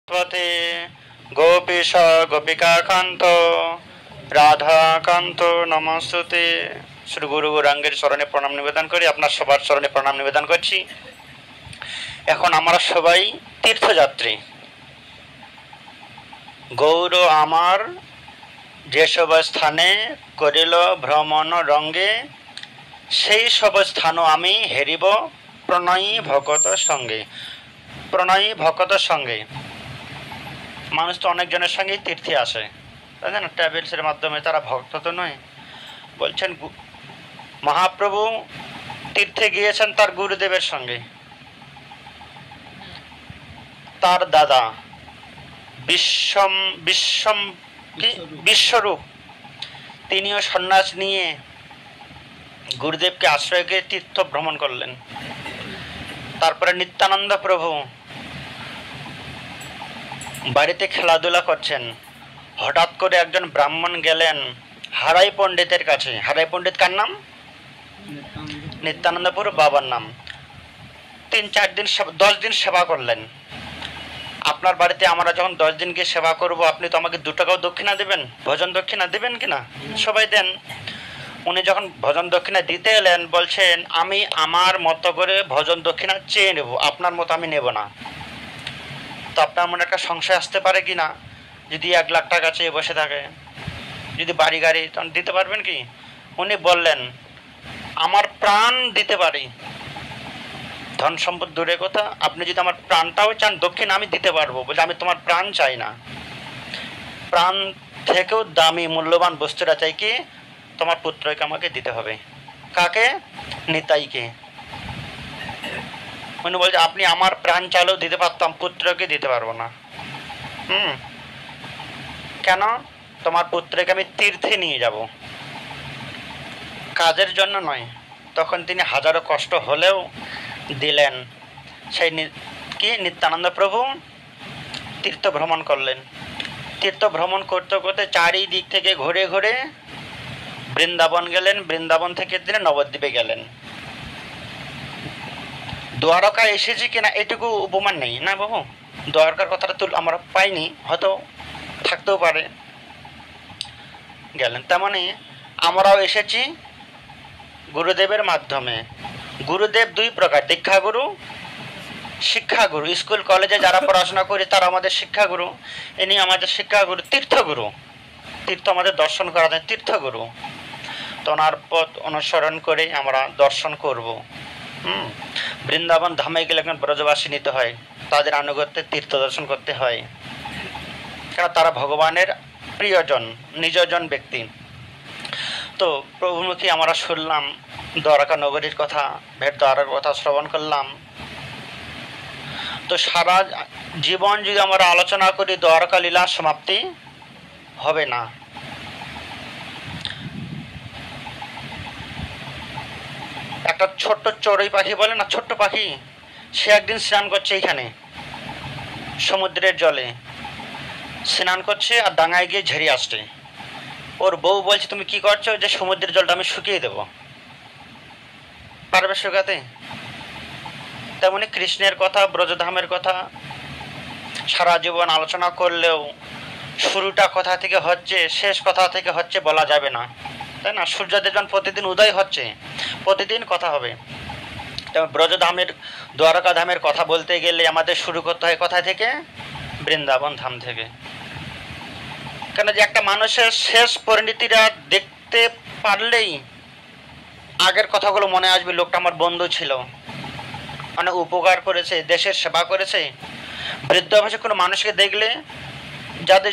त्वते गोपीश गोपिकाकान्त রাধাকান্ত নমস্তুতে। শ্রী গুরু গৌরাঙ্গের চরণে প্রণাম নিবেদন করি, আপনার সবার চরণে প্রণাম নিবেদন করছি। এখন আমরা সবাই তীর্থযাত্রী। গৌর আমার যেসব স্থানে করিল ভ্রমণ রঙ্গে, সেই সব স্থান আমি হেরিব প্রণয়ী ভকত সঙ্গে। প্রণয়ী ভকত সঙ্গে মানুষ তো অনেকজনের সঙ্গেই তীর্থে আসে, তাই না? ট্রাভেলসের মাধ্যমে, তারা ভক্ত তো নয়। বলছেন মহাপ্রভু তীর্থে গিয়েছেন তার গুরুদেবের সঙ্গে। তার দাদা বিশ্বরূপ তিনিও সন্ন্যাস নিয়ে গুরুদেবকে আশ্রয় করে তীর্থ ভ্রমণ করলেন। তারপরে নিত্যানন্দ প্রভু বাড়িতে খেলাধুলা করছেন, হঠাৎ করে একজন ব্রাহ্মণ গেলেন হারাই পণ্ডিতের কাছে। হারাই পণ্ডিত কার নাম? নিত্যানন্দপুর বাবার নাম। 3-4 দিন 10 দিন সেবা করলেন। আপনার বাড়িতে আমরা যখন 10 দিন গিয়ে সেবা করব, আপনি তো আমাকে 2 টাকাও দক্ষিণা দেবেন, ভোজন দক্ষিণা দেবেন কিনা? সবাই দেন। উনি যখন ভোজন দক্ষিণা দিতে এলেন, বলছেন আমি আমার মতো করে ভোজন দক্ষিণা চেয়ে নেব, আপনার মতো আমি নেব না। তো আপনার মনে একটা সংশয় আসতে পারে কি না, যদি 1 লাখ টাকা চেয়ে বসে থাকে, যদি বাড়ি গাড়ি, তখন দিতে পারবেন কি? উনি বললেন আমার প্রাণ দিতে পারি, ধন সম্পদ দূরে কথা, আপনি যদি আমার প্রাণটাও চান দক্ষিণ আমি দিতে পারবো। বলে আমি তোমার প্রাণ চাই না, প্রাণ থেকেও দামি মূল্যবান বস্তুটা চাই। কি? তোমার পুত্রকে আমাকে দিতে হবে। কাকে? নিতাইকে। উনি বলছে আপনি আমার প্রাণ চাইলেও দিতে পারতাম, পুত্রকে দিতে পারবো না। কেন? তোমার পুত্রকে আমি তীর্থে নিয়ে যাব, কাজের জন্য নয়। তখন তিনি হাজারো কষ্ট হলেও দিলেন। সেই কি নিত্যানন্দ প্রভু তীর্থ ভ্রমণ করলেন। তীর্থ ভ্রমণ করতে করতে চারিদিক থেকে ঘুরে ঘুরে বৃন্দাবন গেলেন। বৃন্দাবন থেকে তিনি নবদ্বীপে গেলেন। দ্বারকা এসেছি কিনা এটুকু উপমান নেই না বাবু। দ্বারকার কথাটা তো আমরা পাইনি, হয়তো থাকতেও পারে। গেলেন। তেমনি আমরাও এসেছি গুরুদেবের মাধ্যমে। গুরুদেব 2 প্রকার, দীক্ষাগুরু, শিক্ষাগুরু। স্কুল কলেজে যারা পড়াশোনা করি তারা আমাদের শিক্ষাগুরু, ইনি আমাদের শিক্ষাগুরু, তীর্থগুরু। তীর্থ আমাদের দর্শন করা যায়, তীর্থগুরু। তো ওনার পথ অনুসরণ করে আমরা দর্শন করব। বৃন্দাবন ধামে গেলে একজন ব্রজবাসী নিতে হয়, তাদের আনুগত্যে তীর্থ দর্শন করতে হয়, কারণ তারা ভগবানের প্রিয়জন, নিজজন ব্যক্তি। তো প্রভুমুখী আমরা শুনলাম দ্বারকা নগরীর কথা, ভেট দ্বারার কথা শ্রবণ করলাম। তো সারা জীবন যদি আমরা আলোচনা করি দ্বারকা লীলা সমাপ্তি হবে না। একটা ছোট্ট চড়ুই পাখি বলে না, ছোট্ট পাখি, সে একদিন স্নান করছে এইখানে সমুদ্রের জলে, স্নান করছে আর ডাঙায় গিয়ে ঝেড়ে আসছে। ওর বউ বলছে তুমি কি করছো? যে সমুদ্রের জলটা আমি শুকিয়ে দেব। পারবে শুকাতে? তেমনি কৃষ্ণের কথা, ব্রজধামের কথা সারা জীবন আলোচনা করলেও শুরুটা কোথা থেকে হচ্ছে, শেষ কথা থেকে হচ্ছে বলা যাবে না, তাই না? সূর্যদেব যখন প্রতিদিন উদয় হচ্ছে, প্রতিদিন কথা হবে। তেমন ব্রজধামের, দ্বারকা ধামের কথা বলতে গেলে আমাদের শুরু করতে হয় কোথা থেকে? বৃন্দাবন ধাম থেকে। কেন যে একটা মানুষের শেষ পরিণতিটা দেখতে পারলেই আগের কথাগুলো মনে আসবে। লোকটা আমার বন্ধু ছিল, অনেক উপকার করেছে, দেশের সেবা করেছে। বৃদ্ধ অবশ্যই কোনো মানুষকে দেখলে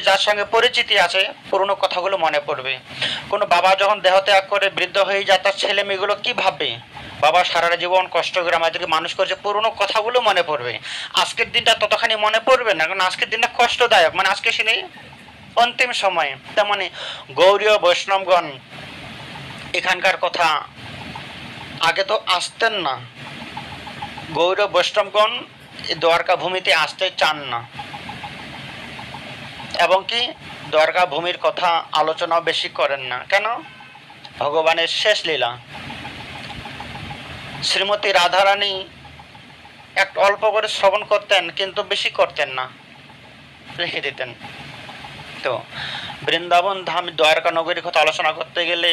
যার সঙ্গে পরিচিতি আছে পুরনো কথাগুলো মনে পড়বে। কোনো বাবা যখন দেহত্যাগ করে বৃদ্ধ হয়ে যায়, তার ছেলে মেয়েগুলো কি ভাববে? বাবা সারা জীবন কষ্ট করে আমাদেরকে মানুষ করেছে, পুরনো কথাগুলো মনে পড়বে। আজকের দিনটা ততখানি মনে পড়বে না, কারণ আজকের দিনটা কষ্টদায়ক, মানে আজকে সে নেই, অন্তিম সময়ে। তেমনি গৌরীয় বৈষ্ণবগণ এখানকার কথা আগে তো আসতেন না। গৌরব বৈষ্ণবগণ দ্বারকা ভূমিতে আসতে চান না, এবং কি দ্বারকা ভূমির কথা আলোচনাও বেশি করেন না। কেন? ভগবানের শেষ লীলা। শ্রীমতী রাধারানী একটু অল্প করে শ্রবণ করতেন, কিন্তু বেশি করতেন না। রেখে দিতেন। তো বৃন্দাবন ধাম দ্বারকা নগরীর কথা আলোচনা করতে গেলে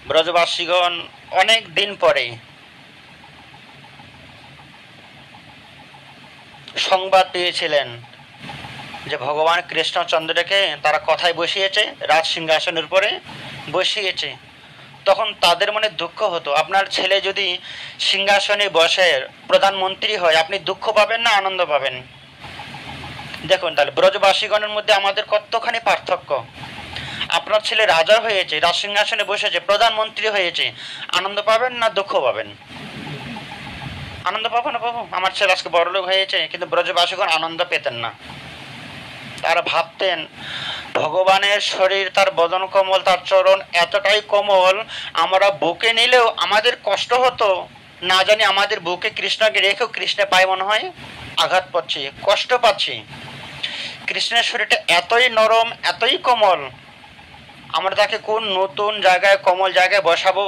ব্রজবাসীগণ অনেক দিন পরে সংবাদ পেয়েছিলেন যে ভগবান কৃষ্ণচন্দ্রকে তারা কথায় বসিয়েছে, রাজ সিংহাসনের উপরে বসিয়েছে। তখন তাদের মনে দুঃখ হতো, আপনার ছেলে যদি সিংহাসনে বসে প্রধানমন্ত্রী হয় আপনি দুঃখ পাবেন না আনন্দ পাবেন? দেখুন তাহলে ব্রজবাসীগণের মধ্যে আমাদের কতখানি পার্থক্য। আপনার ছেলে রাজা হয়েছে, রাজ সিংহাসনে বসেছে, প্রধানমন্ত্রী হয়েছে, আনন্দ পাবেন না দুঃখ পাবেন? আনন্দ পাবো না পাবো, আমার ছেলে আজকে বড়লোক হয়েছে। কিন্তু ব্রজবাসীগণ আনন্দ পেতেন না। তারা ভাবতেন ভগবানের শরীর, তার বদন কোমল, তার চরণ এতটাই কোমল, আমরা বুকে নিলেও আমাদের কষ্ট হতো, না জানি আমাদের বুকে কৃষ্ণকে রেখেও কৃষ্ণে পায় মনে হয় আঘাত পাচ্ছি, কষ্ট পাচ্ছি। কৃষ্ণের শরীরটা এতই নরম, এতই কোমল, আমরা তাকে কোন নতুন জায়গায়, কোমল জায়গায় বসাবো,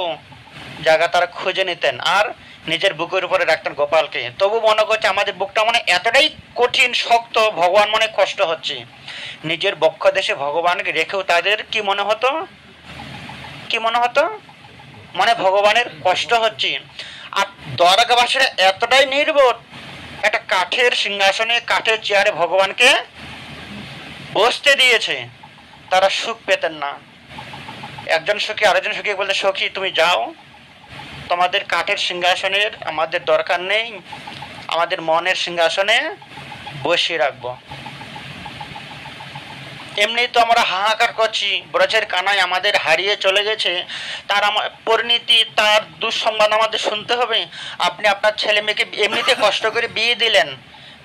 জায়গা তারা খুঁজে নিতেন আর নিজের বুকের উপরে রাখতেন গোপালকে। তবু মনে করছে আমাদের বুকটা মানে এতটাই কঠিন, শক্ত, ভগবান মনে কষ্ট হচ্ছে। নিজের বক্ষ দেশে ভগবানকে রেখেও তাদের কি মনে হতো, কি মনে হতো, মানে ভগবানের কষ্ট হচ্ছে। আর দ্বারকাবাসীরা এতটাই নির্বোধ, একটা কাঠের সিংহাসনে, কাঠের চেয়ারে ভগবানকে বসতে দিয়েছে, তারা সুখ পেতেন না। একজন সখী আরেকজন সখী বলতে, সখী তুমি যাও, তোমাদের কাঠের সিংহাসনের আমাদের দরকার নেই, আমাদের মনের সিংহাসনে বসিয়ে রাখবো। এমনি তো আমরা হাহাকার করছি, ব্রজের কানাই আমাদের হারিয়ে চলে গেছে, তার আমার পরিণতি, তার দুঃসংবাদ আমাদের শুনতে হবে। আপনি আপনার ছেলে মেয়েকে এমনিতে কষ্ট করে বিয়ে দিলেন,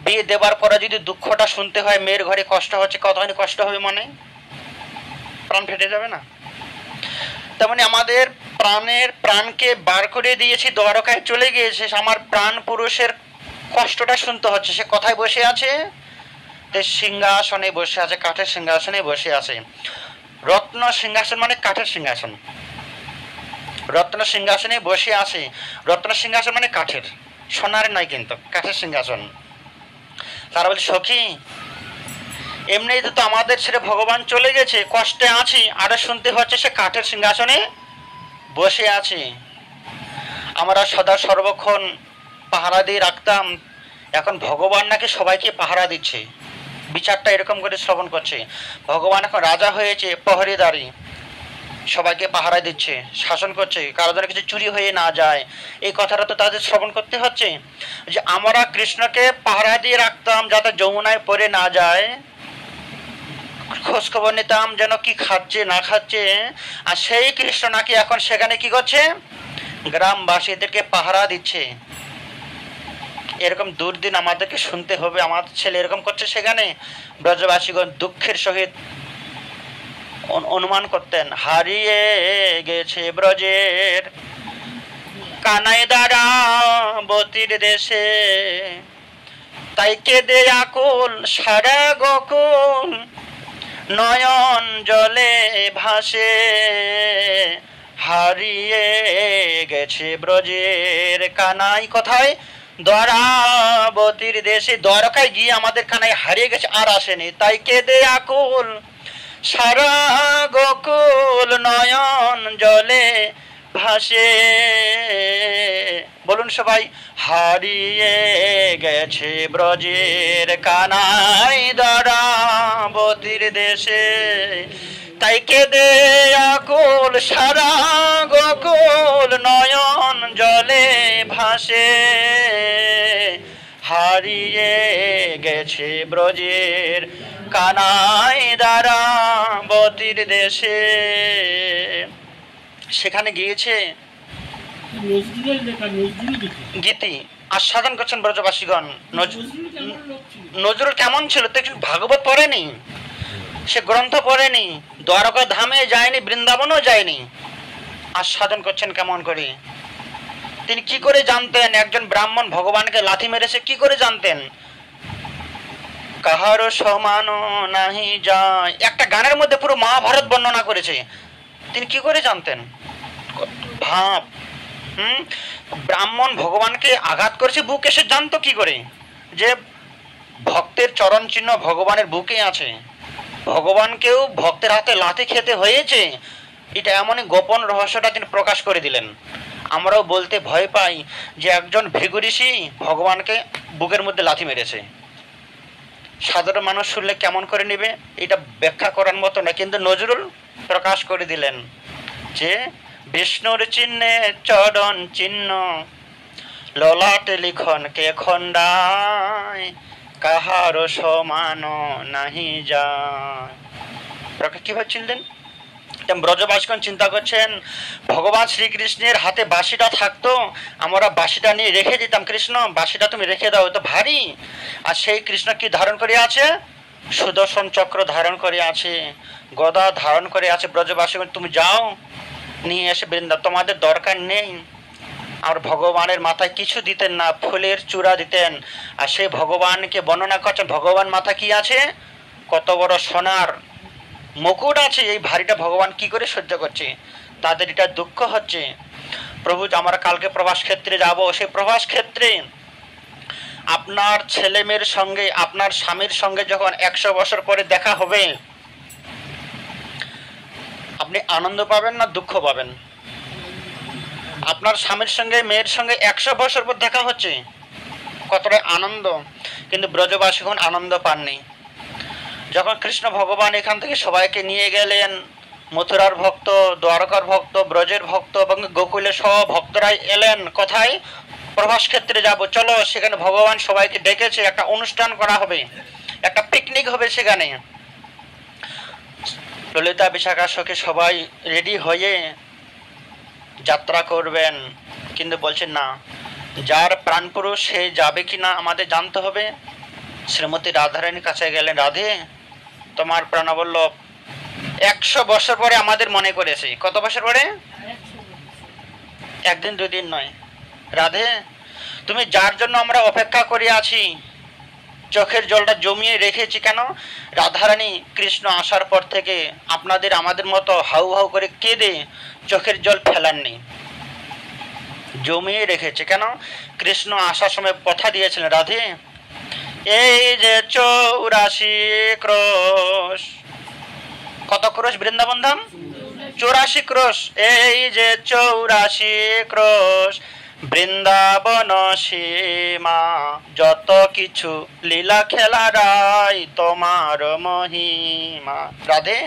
বিয়ে দেবার পরে যদি দুঃখটা শুনতে হয়, মেয়ের ঘরে কষ্ট হচ্ছে, কতখানি কষ্ট হবে, মানে প্রাণ ফেটে যাবে না? তেমনি আমাদের প্রাণকে বার করে দিয়েছি, দ্বারকায় চলে গিয়েছে, আমার প্রাণ পুরুষের কষ্টটা শুনতে হচ্ছে। সে কোথায় বসে আছে? সিংহাসনে বসে আছে, কাঠের সিংহাসনে বসে আছে। রত্ন সিংহাসন মানে কাঠের সিংহাসন, রত্ন সিংহাসনে বসে আছে। রত্ন সিংহাসন মানে কাঠের, সোনার নয় কিন্তু কাঠের সিংহাসন। তারা বলছে, সখী এমনিতে তো আমাদের ছেড়ে ভগবান চলে গেছে, কষ্টে আছি, আরো শুনতে হচ্ছে সে কাঠের সিংহাসনে বসে আছে। আমরা সদা সর্বক্ষণ পাহারা দিয়ে রাখতাম, এখন ভগবান নাকি সবাইকে পাহারা দিচ্ছে। বিচারটা এরকম করে শ্রবণ করছে, ভগবান এখন রাজা হয়েছে, প্রহরীদারি, সবাইকে পাহারা দিচ্ছে, শাসন করছে, কারো যেন কিছু চুরি হয়ে না যায়। এই কথাটা তো তাদের শ্রবণ করতে হচ্ছে যে আমরা কৃষ্ণকে পাহারা দিয়ে রাখতাম যাতে যমুনায় পড়ে না যায়, খোঁজ খবর নিতাম যেন কি খাচ্ছে না খাচ্ছে। আর সেই কৃষ্ণ নাকি এখন সেখানে কি করছে, গ্রামবাসীদেরকে পাহারা দিচ্ছে। এরকম দুর্দিন আমাদেরকে শুনতে হবে, আমার ছেলে এরকম করছে সেখানে। ব্রজবাসীগণ দুঃখের সহিত অনুমান করতেন, হারিয়ে গেছে ব্রজের কানাই দ্বারা বতির দেশে, তাই কেঁদে আকুল সারা গোকুল, নয়ন জলে ভাসে, হারিয়ে গেছে ব্রজের কানাই। কোথায়? দ্বারাবতীর দেশে, দ্বারকায় গিয়ে আমাদের কানাই হারিয়ে গেছে, আর আসেনি, তাই কেঁদে আকুল সারা গোকুল, নয়ন জলে ভাসে। বলুন সবাই, হারিয়ে গেছে ব্রজের কানাই দ্বারাবতীর দেশে, তাই কেঁদে আকুল সারা গোকুল, নয়ন জলে ভাসে, হারিয়ে গেছে ব্রজের কানাই দ্বারাবতীর দেশে। সেখানে গিয়েছে গীতি আস্বাদন করছেন ব্রজবাসীগণ। নজরুল কেমন ছিল? ভাগবত পড়েনি, সে গ্রন্থ পড়েনি, দ্বারকা ধামে যায়নি, বৃন্দাবনও যায়নি, আস্বাদন করছেন কেমন করে। তিনি কি করে জানতেন একজন ব্রাহ্মণ ভগবানকে লাথি মেরেছে? কি করে জানতেন? কাহারো সমান নাহি যায়, একটা গানের মধ্যে পুরো মহাভারত বর্ণনা করেছে। তিনি কি করে জানতেন? ভাব, ব্রাহ্মণ ভগবানকে আঘাত করেছে বুকে, সে জানতো কি করে যে ভক্তের চরণ চিহ্ন ভগবানের বুকে আছে, ভগবানকেও ভক্তের হাতে লাথি খেতে হয়েছে, এটা এমনই গোপন রহস্যটা তিনি প্রকাশ করে দিলেন। আমরাও বলতে ভয় পাই যে একজন ভৃগু ঋষি ভগবানকে বুকের মধ্যে লাথি মেরেছে। সাধারণ মানুষ শুনলে কেমন করে নেবে, এটা ব্যাখ্যা করার মতো না, কিন্তু নজরুল প্রকাশ করে দিলেন যে বিষ্ণুর চিহ্নে চরণ চিহ্ন, ললাটে লিখন কে খণ্ডায়, কাহার সমান নাহি যায়। কিভাবে চিনলেন? ব্রজবাসীগণ চিন্তা করছেন, ভগবান শ্রীকৃষ্ণের হাতে বাঁশিটা থাকতো, আমরা বাঁশিটা নিয়ে রেখে দিতাম, কৃষ্ণ বাঁশিটা তুমি রেখে দাও, তো ভারী। আর সেই কৃষ্ণ কি ধারণ করে আছে? সুদর্শন চক্র ধারণ করে আছে, গদা ধারণ করে আছে। ব্রজবাসীগণ তুমি যাও নিয়ে এসে বৃন্দা, তোমাদের দরকার নেই। আর ভগবানের মাথায় কিছু দিতেন না, ফুলের চূড়া দিতেন। আর সেই ভগবানকে বর্ণনা করছেন, ভগবান মাথা কি আছে? কত বড় সোনার মুকুট আছে, এই ভারীটা ভগবান কি করে সহ্য করছে? তাদের এটা দুঃখ হচ্ছে। প্রভু আমরা কালকে প্রভাস ক্ষেত্রে যাব, সেই প্রভাস ক্ষেত্রে আপনার ছেলে মেয়ের সঙ্গে, আপনার স্বামীর সঙ্গে যখন 100 বছর পরে দেখা হবে, আপনি আনন্দ পাবেন না দুঃখ পাবেন? আপনার স্বামীর সঙ্গে মেয়ের সঙ্গে 100 বছর পর দেখা হচ্ছে, কতটা আনন্দ। কিন্তু ব্রজবাসীগণ আনন্দ পাননি। যখন কৃষ্ণ ভগবান এখান থেকে সবাইকে নিয়ে গেলেন, মথুরার ভক্ত, দ্বারকার ভক্ত, ব্রজের ভক্ত এবং গোকুলে সব ভক্তরাই এলেন। কোথায়? প্রভাস ক্ষেত্রে যাব, চলো সেখানে ভগবান সবাইকে ডেকেছে, একটা অনুষ্ঠান করা হবে, একটা পিকনিক হবে সেখানে। ললিতা বিশাখা সখী সবাই রেডি হয়ে যাত্রা করবেন, কিন্তু বলছেন না, যার প্রাণপুরুষ সে যাবে কিনা আমাদের জানতে হবে। শ্রীমতী রাধারানীর কাছে গেলেন, রাধে তোমার প্রাণবল্লভ 100 বছর পরে আমাদের মনে করেছে। কত বছর পরে? একদিন দুদিন নয়। রাধে তুমি যার জন্য আমরা অপেক্ষা করে আছি, চোখের জলটা জমিয়ে রেখেছি কেন? রাধারানী কৃষ্ণ আসার পর থেকে আপনাদের আমাদের মতো হাউ হাউ করে কেঁদে চোখের জল ফেলাননি, জমিয়ে রেখেছে কেন? কৃষ্ণ আসার সময় কথা দিয়েছিলেন, রাধে এই যে 84 ক্রোশ, কত ক্রোশ বৃন্দাবন ধাম? 84 ক্রোশ। এই যে 84 ক্রোশ বৃন্দাবন সীমা, যত কিছু লীলা খেলা রায় তোমার মহিমা। রাধে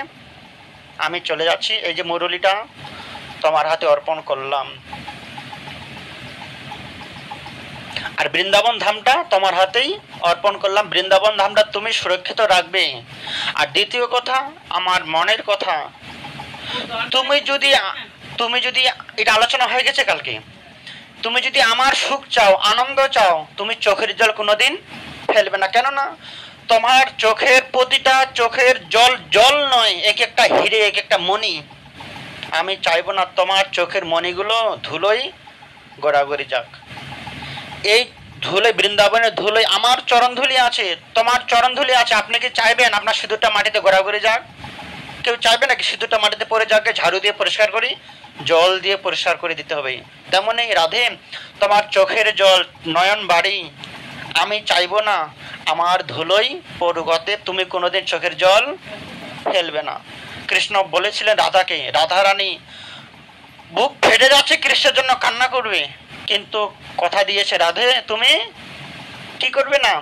আমি চলে যাচ্ছি, এই যে মুরলিটা তোমার হাতে অর্পণ করলাম, আর বৃন্দাবন ধামটা তোমার হাতেই অর্পণ করলাম। বৃন্দাবন ধামটা তুমি সুরক্ষিত রাখবে। আর দ্বিতীয় কথা, আমার মনের কথা, তুমি যদি এটা আলোচনা হয়ে গেছে কালকে, তুমি যদি আমার সুখ চাও, আনন্দ চাও, তুমি চোখের জল কোনোদিন ফেলবে না। কেননা তোমার চোখের প্রতিটা চোখের জল জল নয়, এক একটা হিরে, এক একটা মণি। আমি চাইবো না তোমার চোখের মণিগুলো ধুলোই গড়াগড়ি যাক। এই ধুলে, বৃন্দাবনের ধুলোয় আমার চরণ ধুলি আছে, তোমার চরণ ধুলি আছে। আপনি কি চাইবেন আপনার সিঁদুরটা মাটিতে গড়াগড়ি যাক? কেউ চাইবে নাকি সিঁদুরটা মাটিতে পড়ে যাক? ঝাড়ু দিয়ে পরিষ্কার করি, জল দিয়ে পরিষ্কার করে দিতে হবে। তেমনই রাধে তোমার চোখের জল, নয়ন বাড়ি, আমি চাইবো না আমার ধুলোই পড়ুগতে তুমি কোনোদিন চোখের জল ফেলবে না। কৃষ্ণ বলেছিলেন রাধাকে, রাধারানী বুক ফেটে যাচ্ছে কৃষ্ণের জন্য, কান্না করবে, কিন্তু কথা দিয়েছে রাধে তুমি কি করবে না,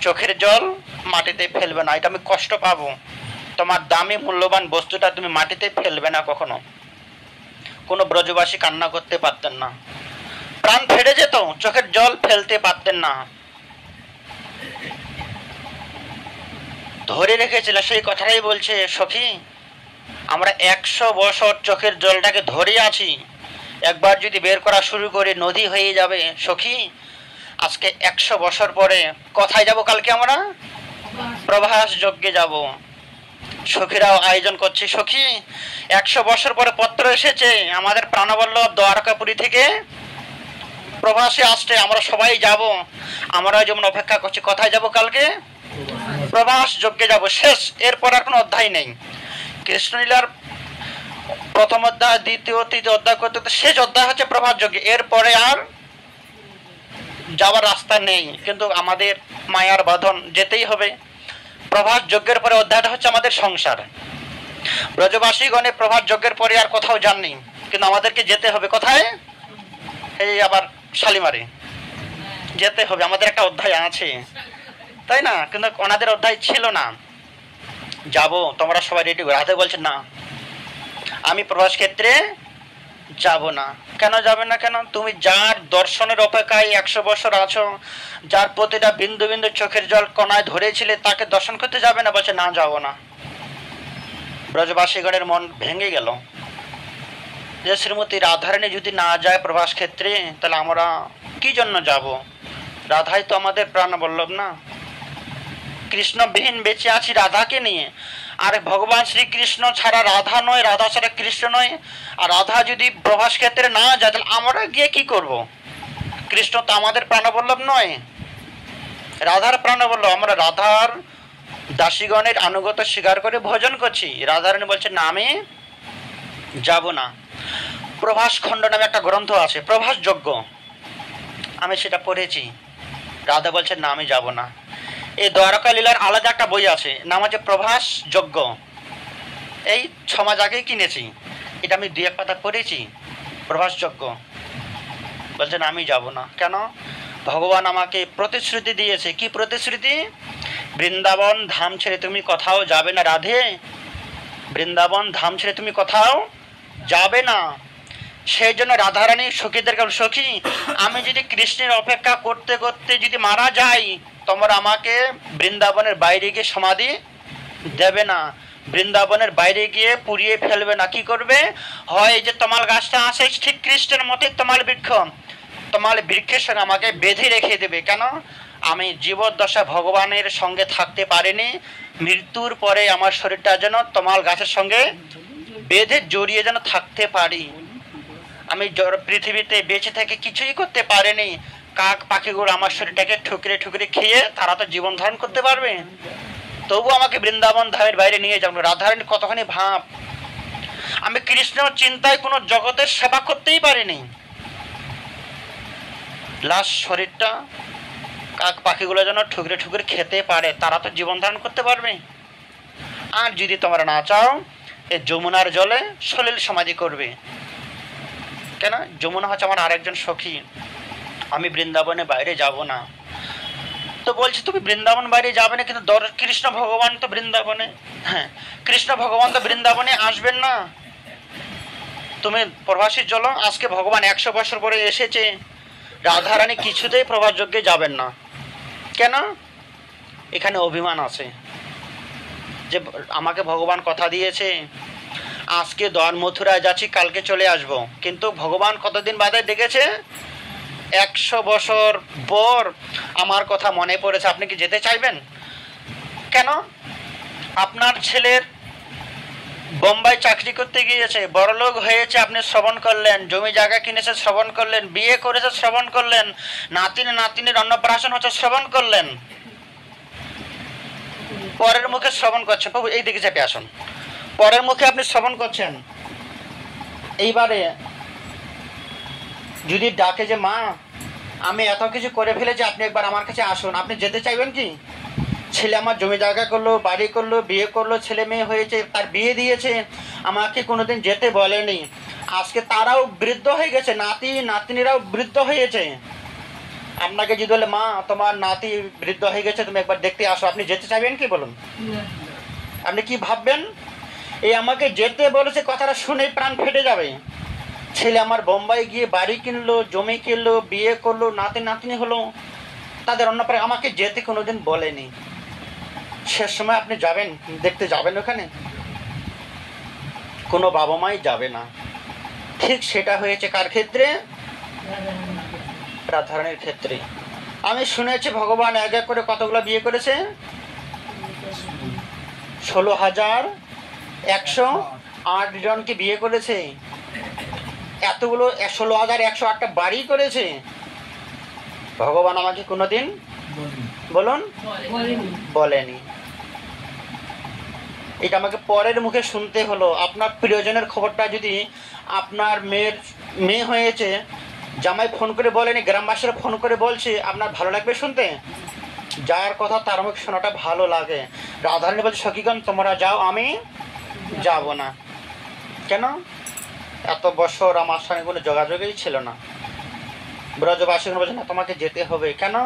চোখের জল মাটিতে ফেলবে না। এটা আমি কষ্ট পাবো, তোমার দামি মূল্যবান বস্তুটা তুমি মাটিতে ফেলবে না কখনো। কোনো ব্রজবাসী কান্না করতে পারতেন না, প্রাণ ফেটে যেত, চোখের জল ফেলতে পারতেন না, ধরে রেখেছিল। সেই কথাটাই বলছে সখী, আমরা 100 বছর চোখের জলটাকে ধরে আছি, একবার যদি বের করা শুরু করে নদী হয়ে যাবে। সখী আজকে 100 বছর পরে কোথায় যাব? কালকে আমরা প্রভাস যজ্ঞে যাব। সখীরাও আয়োজন করছে। সখী 100 বছর পরে পত্র এসেছে, আমাদের প্রাণবল্লভ দ্বারকাপুরী থেকে প্রভাসে আসছে, আমরা সবাই যাব। আমরা যেমন অপেক্ষা করছি, কোথায় যাব? কালকে প্রভাস যজ্ঞে যাব। শেষ, এরপর আর কোনো অধ্যায় নেই। কৃষ্ণলীলার প্রথম অধ্যায়, দ্বিতীয়, তৃতীয় অধ্যায় করতে শেষ অধ্যায় হচ্ছে প্রভাস যজ্ঞে। এরপরে আর যাওয়ার রাস্তা নেই, কিন্তু আমাদের মায়ার বাঁধন যেতেই হবে। প্রভাস যজ্ঞের পরে অধ্যায়টা হচ্ছে আমাদের সংসার। ব্রজবাসীগণে প্রভাস যজ্ঞের পরে আর কোথাও যাননি, কিন্তু আমাদেরকে যেতে হবে কোথায়? এই আবার শালিমারে যেতে হবে। আমাদের একটা অধ্যায় আছে, তাই না? কিন্তু ওনাদের অধ্যায় ছিল না। যাব, তোমরা সবাই রেডি। রাধে বলছেন না, আমি প্রভাস ক্ষেত্রে যাব না। কেন যাবে না? কেন? তুমি যার দর্শনের অপেক্ষায় 100 বছর আছো, যার প্রতিটা বিন্দু বিন্দু চোখের জল কণায় ধরেছিলে, তাকে দর্শন করতে যাবে না? বলছে না, যাব না। ব্রজবাসীগণের মন ভেঙে গেল যে শ্রীমতী রাধারানী যদি না যায় প্রভাস ক্ষেত্রে, তাহলে আমরা কি জন্য যাব? রাধাই তো আমাদের প্রাণবল্লভ না? কৃষ্ণবিহীন বেঁচে আছি রাধাকে নিয়ে, আর ভগবান শ্রীকৃষ্ণ ছাড়া রাধা নয়, রাধা ছাড়া কৃষ্ণ নয়। আর রাধা যদি প্রভাস ক্ষেত্রে না যায়, তাহলে আমরা গিয়ে কি করব? কৃষ্ণ তো আমাদের প্রাণবল্লভ নয়, রাধার প্রাণবল্লভ। আমরা রাধার দাসীগণের আনুগত্য স্বীকার করে ভোজন করছি। রাধারানী বলছেন না, আমি যাব না। প্রভাস খণ্ড নামে একটা গ্রন্থ আছে, প্রভাস যজ্ঞ, আমি সেটা পড়েছি। রাধা বলছেন না, আমি যাব না। এই দ্বারকা লীলার আলাদা একটা বই আছে, নাম হচ্ছে প্রভাস যজ্ঞ। এই 6 মাস আগেই কিনেছি, এটা আমি 2-1 পাতা পড়েছি। প্রভাস যজ্ঞ। বলছেন আমি যাব না। কেন? ভগবান আমাকে প্রতিশ্রুতি দিয়েছে। কি প্রতিশ্রুতি? বৃন্দাবন ধাম ছেড়ে তুমি কোথাও যাবে না রাধে, বৃন্দাবন ধাম ছেড়ে তুমি কোথাও যাবে না। সেই জন্য রাধারানী সখীদের কাছে, সখী আমি যদি কৃষ্ণের অপেক্ষা করতে করতে যদি মারা যাই, তোমরা আমাকে বৃন্দাবনের বাইরে গিয়ে সমাধি দেবে না, বৃন্দাবনের বাইরে গিয়ে পুড়িয়ে ফেলবে না। কি করবে? হয় যে তমাল গাছটা আছে ঠিক কৃষ্ণের মতে, তমাল বৃক্ষ, তমাল বৃক্ষের সঙ্গে আমাকে বেঁধে রেখে দেবে। কেন? আমি জীবদ্দশা ভগবানের সঙ্গে থাকতে পারিনি, মৃত্যুর পরে আমার শরীরটা যেন তমাল গাছের সঙ্গে বেঁধে জড়িয়ে যেন থাকতে পারি। আমি পৃথিবীতে বেঁচে থেকে কিছুই করতে পারিনি, কাক পাখিগুলো আমার শরীরটাকে ঠুকরে ঠুকরে খেয়ে তারা তো জীবন ধারণ করতে পারবে, তবু আমাকে বৃন্দাবন ধামের বাইরে নিয়ে যাবো। রাধারানীর কতখানি ভাব! আমি কৃষ্ণ চিন্তায় কোনো জগতের সেবা করতেই পারিনি, লাশ শরীরটা কাক পাখিগুলো যেন ঠুকরে ঠুকরে খেতে পারে, তারা তো জীবন ধারণ করতে পারবে। আর যদি তোমরা না চাও, এই যমুনার জলে সলিল সমাধি করবে। কেন? যমুনা হচ্ছে আমার আরেকজন সখী, আমি বৃন্দাবনে বাইরে যাব না। তো বলছি তুমি বৃন্দাবন বাইরে যাবে না, কিন্তু কৃষ্ণ ভগবান তো বৃন্দাবনে। হ্যাঁ, কৃষ্ণ ভগবান তো বৃন্দাবনে আসবেন না। তুমি প্রভাসী চলো, আজকে ভগবান 100 বছর পরে এসেছে, রাধারানী কিছুতেই প্রভাস যজ্ঞে যাবেন না। কেন? এখানে অভিমান আছে যে আমাকে ভগবান কথা দিয়েছে, আজকে দ্বার মথুরায় যাচ্ছি, কালকে চলে আসব। কিন্তু ভগবান কতদিন বাদে ডেকেছে? 100 বছর পর আমার কথা মনে পড়েছে। আপনি কি যেতে চাইবেন? কেন? আপনার ছেলের বোম্বাই চাকরি করতে গিয়েছে, বড়লোক হয়েছে, আপনি শ্রবণ করলেন, জমি জায়গা কিনেছে শ্রবণ করলেন, বিয়ে করেছে শ্রবণ করলেন, নাতিনের অন্নপ্রাশন হচ্ছে শ্রবণ করলেন, পরের মুখে শ্রবণ করছেন। প্রভু এই দিকে চেপে আসুন। পরের মুখে আপনি শ্রবণ করছেন। এইবারে যদি ডাকে যে মা আমি এত কিছু করে ফেলেছি, আপনি একবার আমার কাছে আসুন, আপনি যেতে চাইবেন কি? ছেলে আমার জমি জায়গা করলো, বাড়ি করলো, বিয়ে করলো, ছেলে মেয়ে হয়েছে, তার বিয়ে দিয়েছে, আমাকে কোনোদিন যেতে বলেনি। আজকে তারাও বৃদ্ধ হয়ে গেছে, নাতিনিরাও বৃদ্ধ হয়েছে। আপনাকে যদি বলে মা তোমার নাতি বৃদ্ধ হয়ে গেছে, তুমি একবার দেখতে আসো, আপনি যেতে চাইবেন কি? বলুন, আপনি কি ভাববেন? এই আমাকে যেতে বলেছে, কথাটা শুনে প্রাণ ফেটে যাবে। ছেলে আমার বোম্বাই গিয়ে বাড়ি কিনলো, জমি কিনলো, বিয়ে করলো, নাতিনি হলো, তাদের অন্যপারে আমাকে যেতে কোনোদিন বলেনি। শেষ সময় আপনি যাবেন, দেখতে যাবেন ওখানে? কোনো বাবা মাই যাবে না। ঠিক সেটা হয়েছে কার ক্ষেত্রে? রাধারানীর ক্ষেত্রে। আমি শুনেছি ভগবান এক এক করে কতগুলো বিয়ে করেছে? 16,108 জনকে বিয়ে করেছে। এতগুলো 16,108টা বাড়ি করেছে। ভগবান আমাকে কোনোদিন বলুন বলেনি। এটা আমাকে পরের মুখে শুনতে হলো। আপনার প্রিয়জনের খবরটা যদি আপনার মেয়ে হয়েছে, জামাই ফোন করে বলেনি, গ্রামবাসীরা ফোন করে বলছে, আপনার ভালো লাগবে শুনতে? যার কথা তার মুখ শোনাটা ভালো লাগে। রাধারানী বলছে, সখীগণ তোমরা যাও, আমি যাব না। কেন? এত বছর আমার সঙ্গে কোনো যোগাযোগই ছিল না। ব্রজবাসীগণ বলছে, না তোমাকে যেতে হবে। কেন?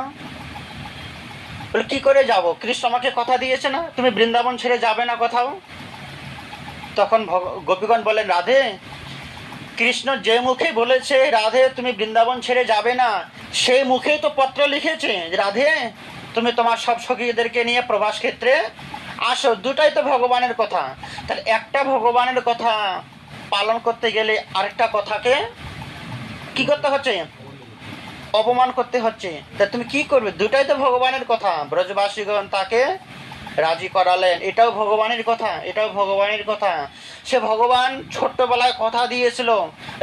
বলে কি করে যাব? কৃষ্ণ আমাকে কথা দিয়েছে না, তুমি বৃন্দাবন ছেড়ে যাবে না কোথাও। তখন গোপীগণ বলেন, রাধে, কৃষ্ণ যে মুখে বলেছে রাধে তুমি বৃন্দাবন ছেড়ে যাবে না, সেই মুখেই তো পত্র লিখেছে, রাধে তুমি তোমার সব সখীদেরকে নিয়ে প্রবাস ক্ষেত্রে আসো। দুটাই তো ভগবানের কথা। তাহলে একটা ভগবানের কথা পালন করতে গেলে আরেকটা কথাকে কি করতে হচ্ছে? অপমান করতে হচ্ছে। তা তুমি কি করবে? দুটাই তো ভগবানের কথা। ব্রজবাসীগণ তাকে রাজি করালেন, এটাও ভগবানের কথা, এটাও ভগবানের কথা। সে ভগবান ছোট্টবেলায় কথা দিয়েছিল,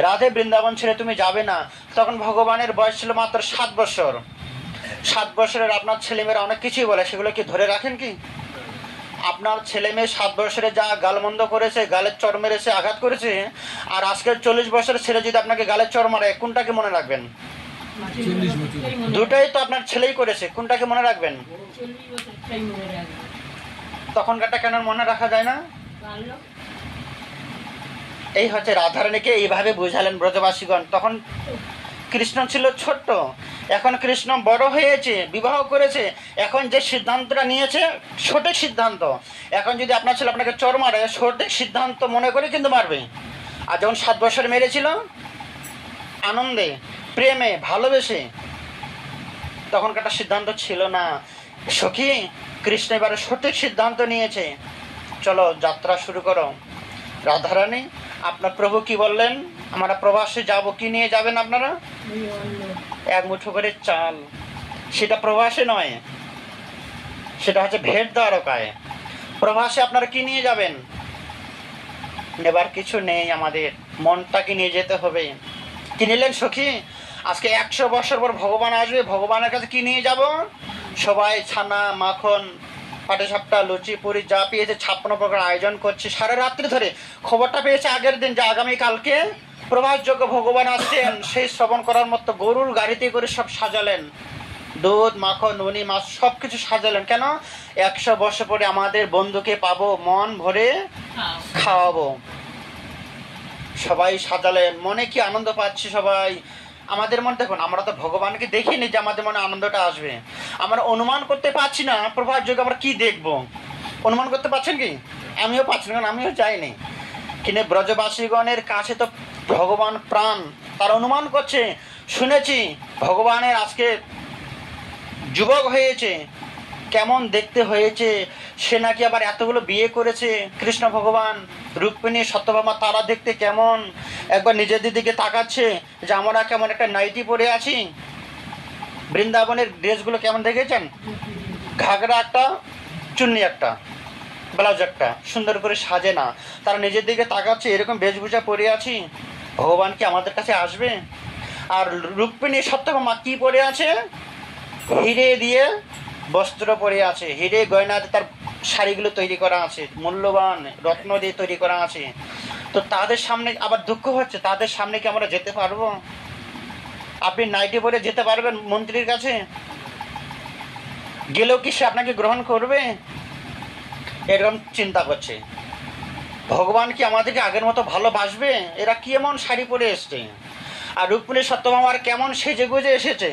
রাধে বৃন্দাবন ছেড়ে তুমি যাবে না। তখন ভগবানের বয়স ছিল মাত্র 7 বছর। 7 বছরের আপনার ছেলেমেয়েরা অনেক কিছুই বলে, সেগুলো কি ধরে রাখেন কি? আপনার ছেলে মেয়ে 7 বছরে যা গালমন্দ করেছে, গালের চর মেরেছে, আঘাত করেছে, আর আজকের 40 বছরের ছেলে যদি আপনাকে গালের চর মারে, কোনটাকে মনে রাখবেন? দুটাই তো আপনার ছেলেই করেছে, কোনটাকে মনে রাখবেন? তখনকারটা কেন মনে রাখা যায় না? এই হচ্ছে রাধারানীকে এইভাবে বুঝালেন ব্রজবাসীগণ। তখন কৃষ্ণ ছিল ছোট্ট, এখন কৃষ্ণ বড় হয়েছে, বিবাহ করেছে। এখন যে সিদ্ধান্তটা নিয়েছে সঠিক সিদ্ধান্ত। এখন যদি আপনার ছেলে আপনাকে চর মারে, সঠিক সিদ্ধান্ত মনে করে কিন্তু মারবে। আর যখন 7 বছর মেরেছিল আনন্দে, প্রেমে, ভালোবেসে, তখনকারটা সিদ্ধান্ত ছিল না। সখী, কৃষ্ণ এবারে সঠিক সিদ্ধান্ত নিয়েছে, চলো যাত্রা শুরু করো। রাধারানী, আপনার প্রভু কি বললেন? আমরা প্রবাসে যাব। কি নিয়ে যাবেন আপনারা? এক মুঠো করে চাল। সেটা প্রবাসে নয়, সেটা হচ্ছে ভেট দ্বারকায়। প্রবাসে আপনারা কি নিয়ে যাবেন? নেবার কিছু নেই, আমাদের মনটাকে নিয়ে যেতে হবে। কি নিলেন সখী? আজকে 100 বছর পর ভগবান আসবে, ভগবানের কাছে কি নিয়ে যাব? সবাই ছানা, মাখন, পাটিসাপটা, লুচি, পুরি যা পেয়েছে 56 প্রকার আয়োজন করছে সারা রাত্রি ধরে। খবরটা পেয়েছে আগের দিন যে আগামীকালকে প্রভাসযোগ্য ভগবান আসছেন। সেই শ্রবণ করার মতো গরুর গাড়িতে করে সব সাজালেন, দুধ, মাখন, নুনি, মাছ সব কিছু সাজালেন। কেন? 100 বছর পরে আমাদের বন্ধুকে পাবো, মন ভরে খাওয়াবো। সবাই সাজালেন, মনে কি আনন্দ পাচ্ছি সবাই। আমাদের মনে দেখুন, আমরা তো ভগবানকে দেখিনি যে আমাদের মনে আনন্দটা আসবে। আমরা অনুমান করতে পারছি না প্রভাস যোগে আমরা কি দেখব। অনুমান করতে পারছেন কি? আমিও পাচ্ছি না, কারণ আমিও যাইনি। কিন্তু ব্রজবাসীগণের কাছে তো ভগবান প্রাণ, তারা অনুমান করছে। শুনেছি ভগবানের আজকে যুবক হয়েছে, কেমন দেখতে হয়েছে, সে নাকি আবার এতগুলো বিয়ে করেছে। কৃষ্ণ ভগবান, রুক্মিণী, সত্যভামা, তারা দেখতে কেমন। একবার নিজেদের দিকে তাকাচ্ছে যে আমরা কেমন একটা নাইটি পরে আছি। বৃন্দাবনের ড্রেসগুলো কেমন দেখেছেন? ঘাগরা একটা, চুন্নি একটা, ব্লাউজ একটা, সুন্দর করে সাজে না। তারা নিজের দিকে তাকাচ্ছে, এরকম বেশভূষা পরে আছি, ভগবান কি আমাদের কাছে আসবে? আর রুক্মিণী, সত্যভামা কি পরে আছে? হিরে দিয়ে বস্ত্র পরে আছে, হিরে গয়না তার শাড়িগুলো তৈরি করা আছে, মূল্যবান রত্ন দিয়ে তৈরি করা আছে। তো তাদের সামনে আবার দুঃখ হচ্ছে, তাদের সামনে কি আমরা যেতে পারবো? আপনি নাইটি পরে যেতে পারবেন মন্ত্রীর কাছে? গেলেও কি সে আপনাকে গ্রহণ করবে? এরকম চিন্তা করছে। ভগবান কি আমাদেরকে আগের মতো ভালোবাসবে? এরা কি এমন শাড়ি পরে এসছে, আর রুক্মিণী সত্যভামার কেমন সেজে গুজে এসেছে।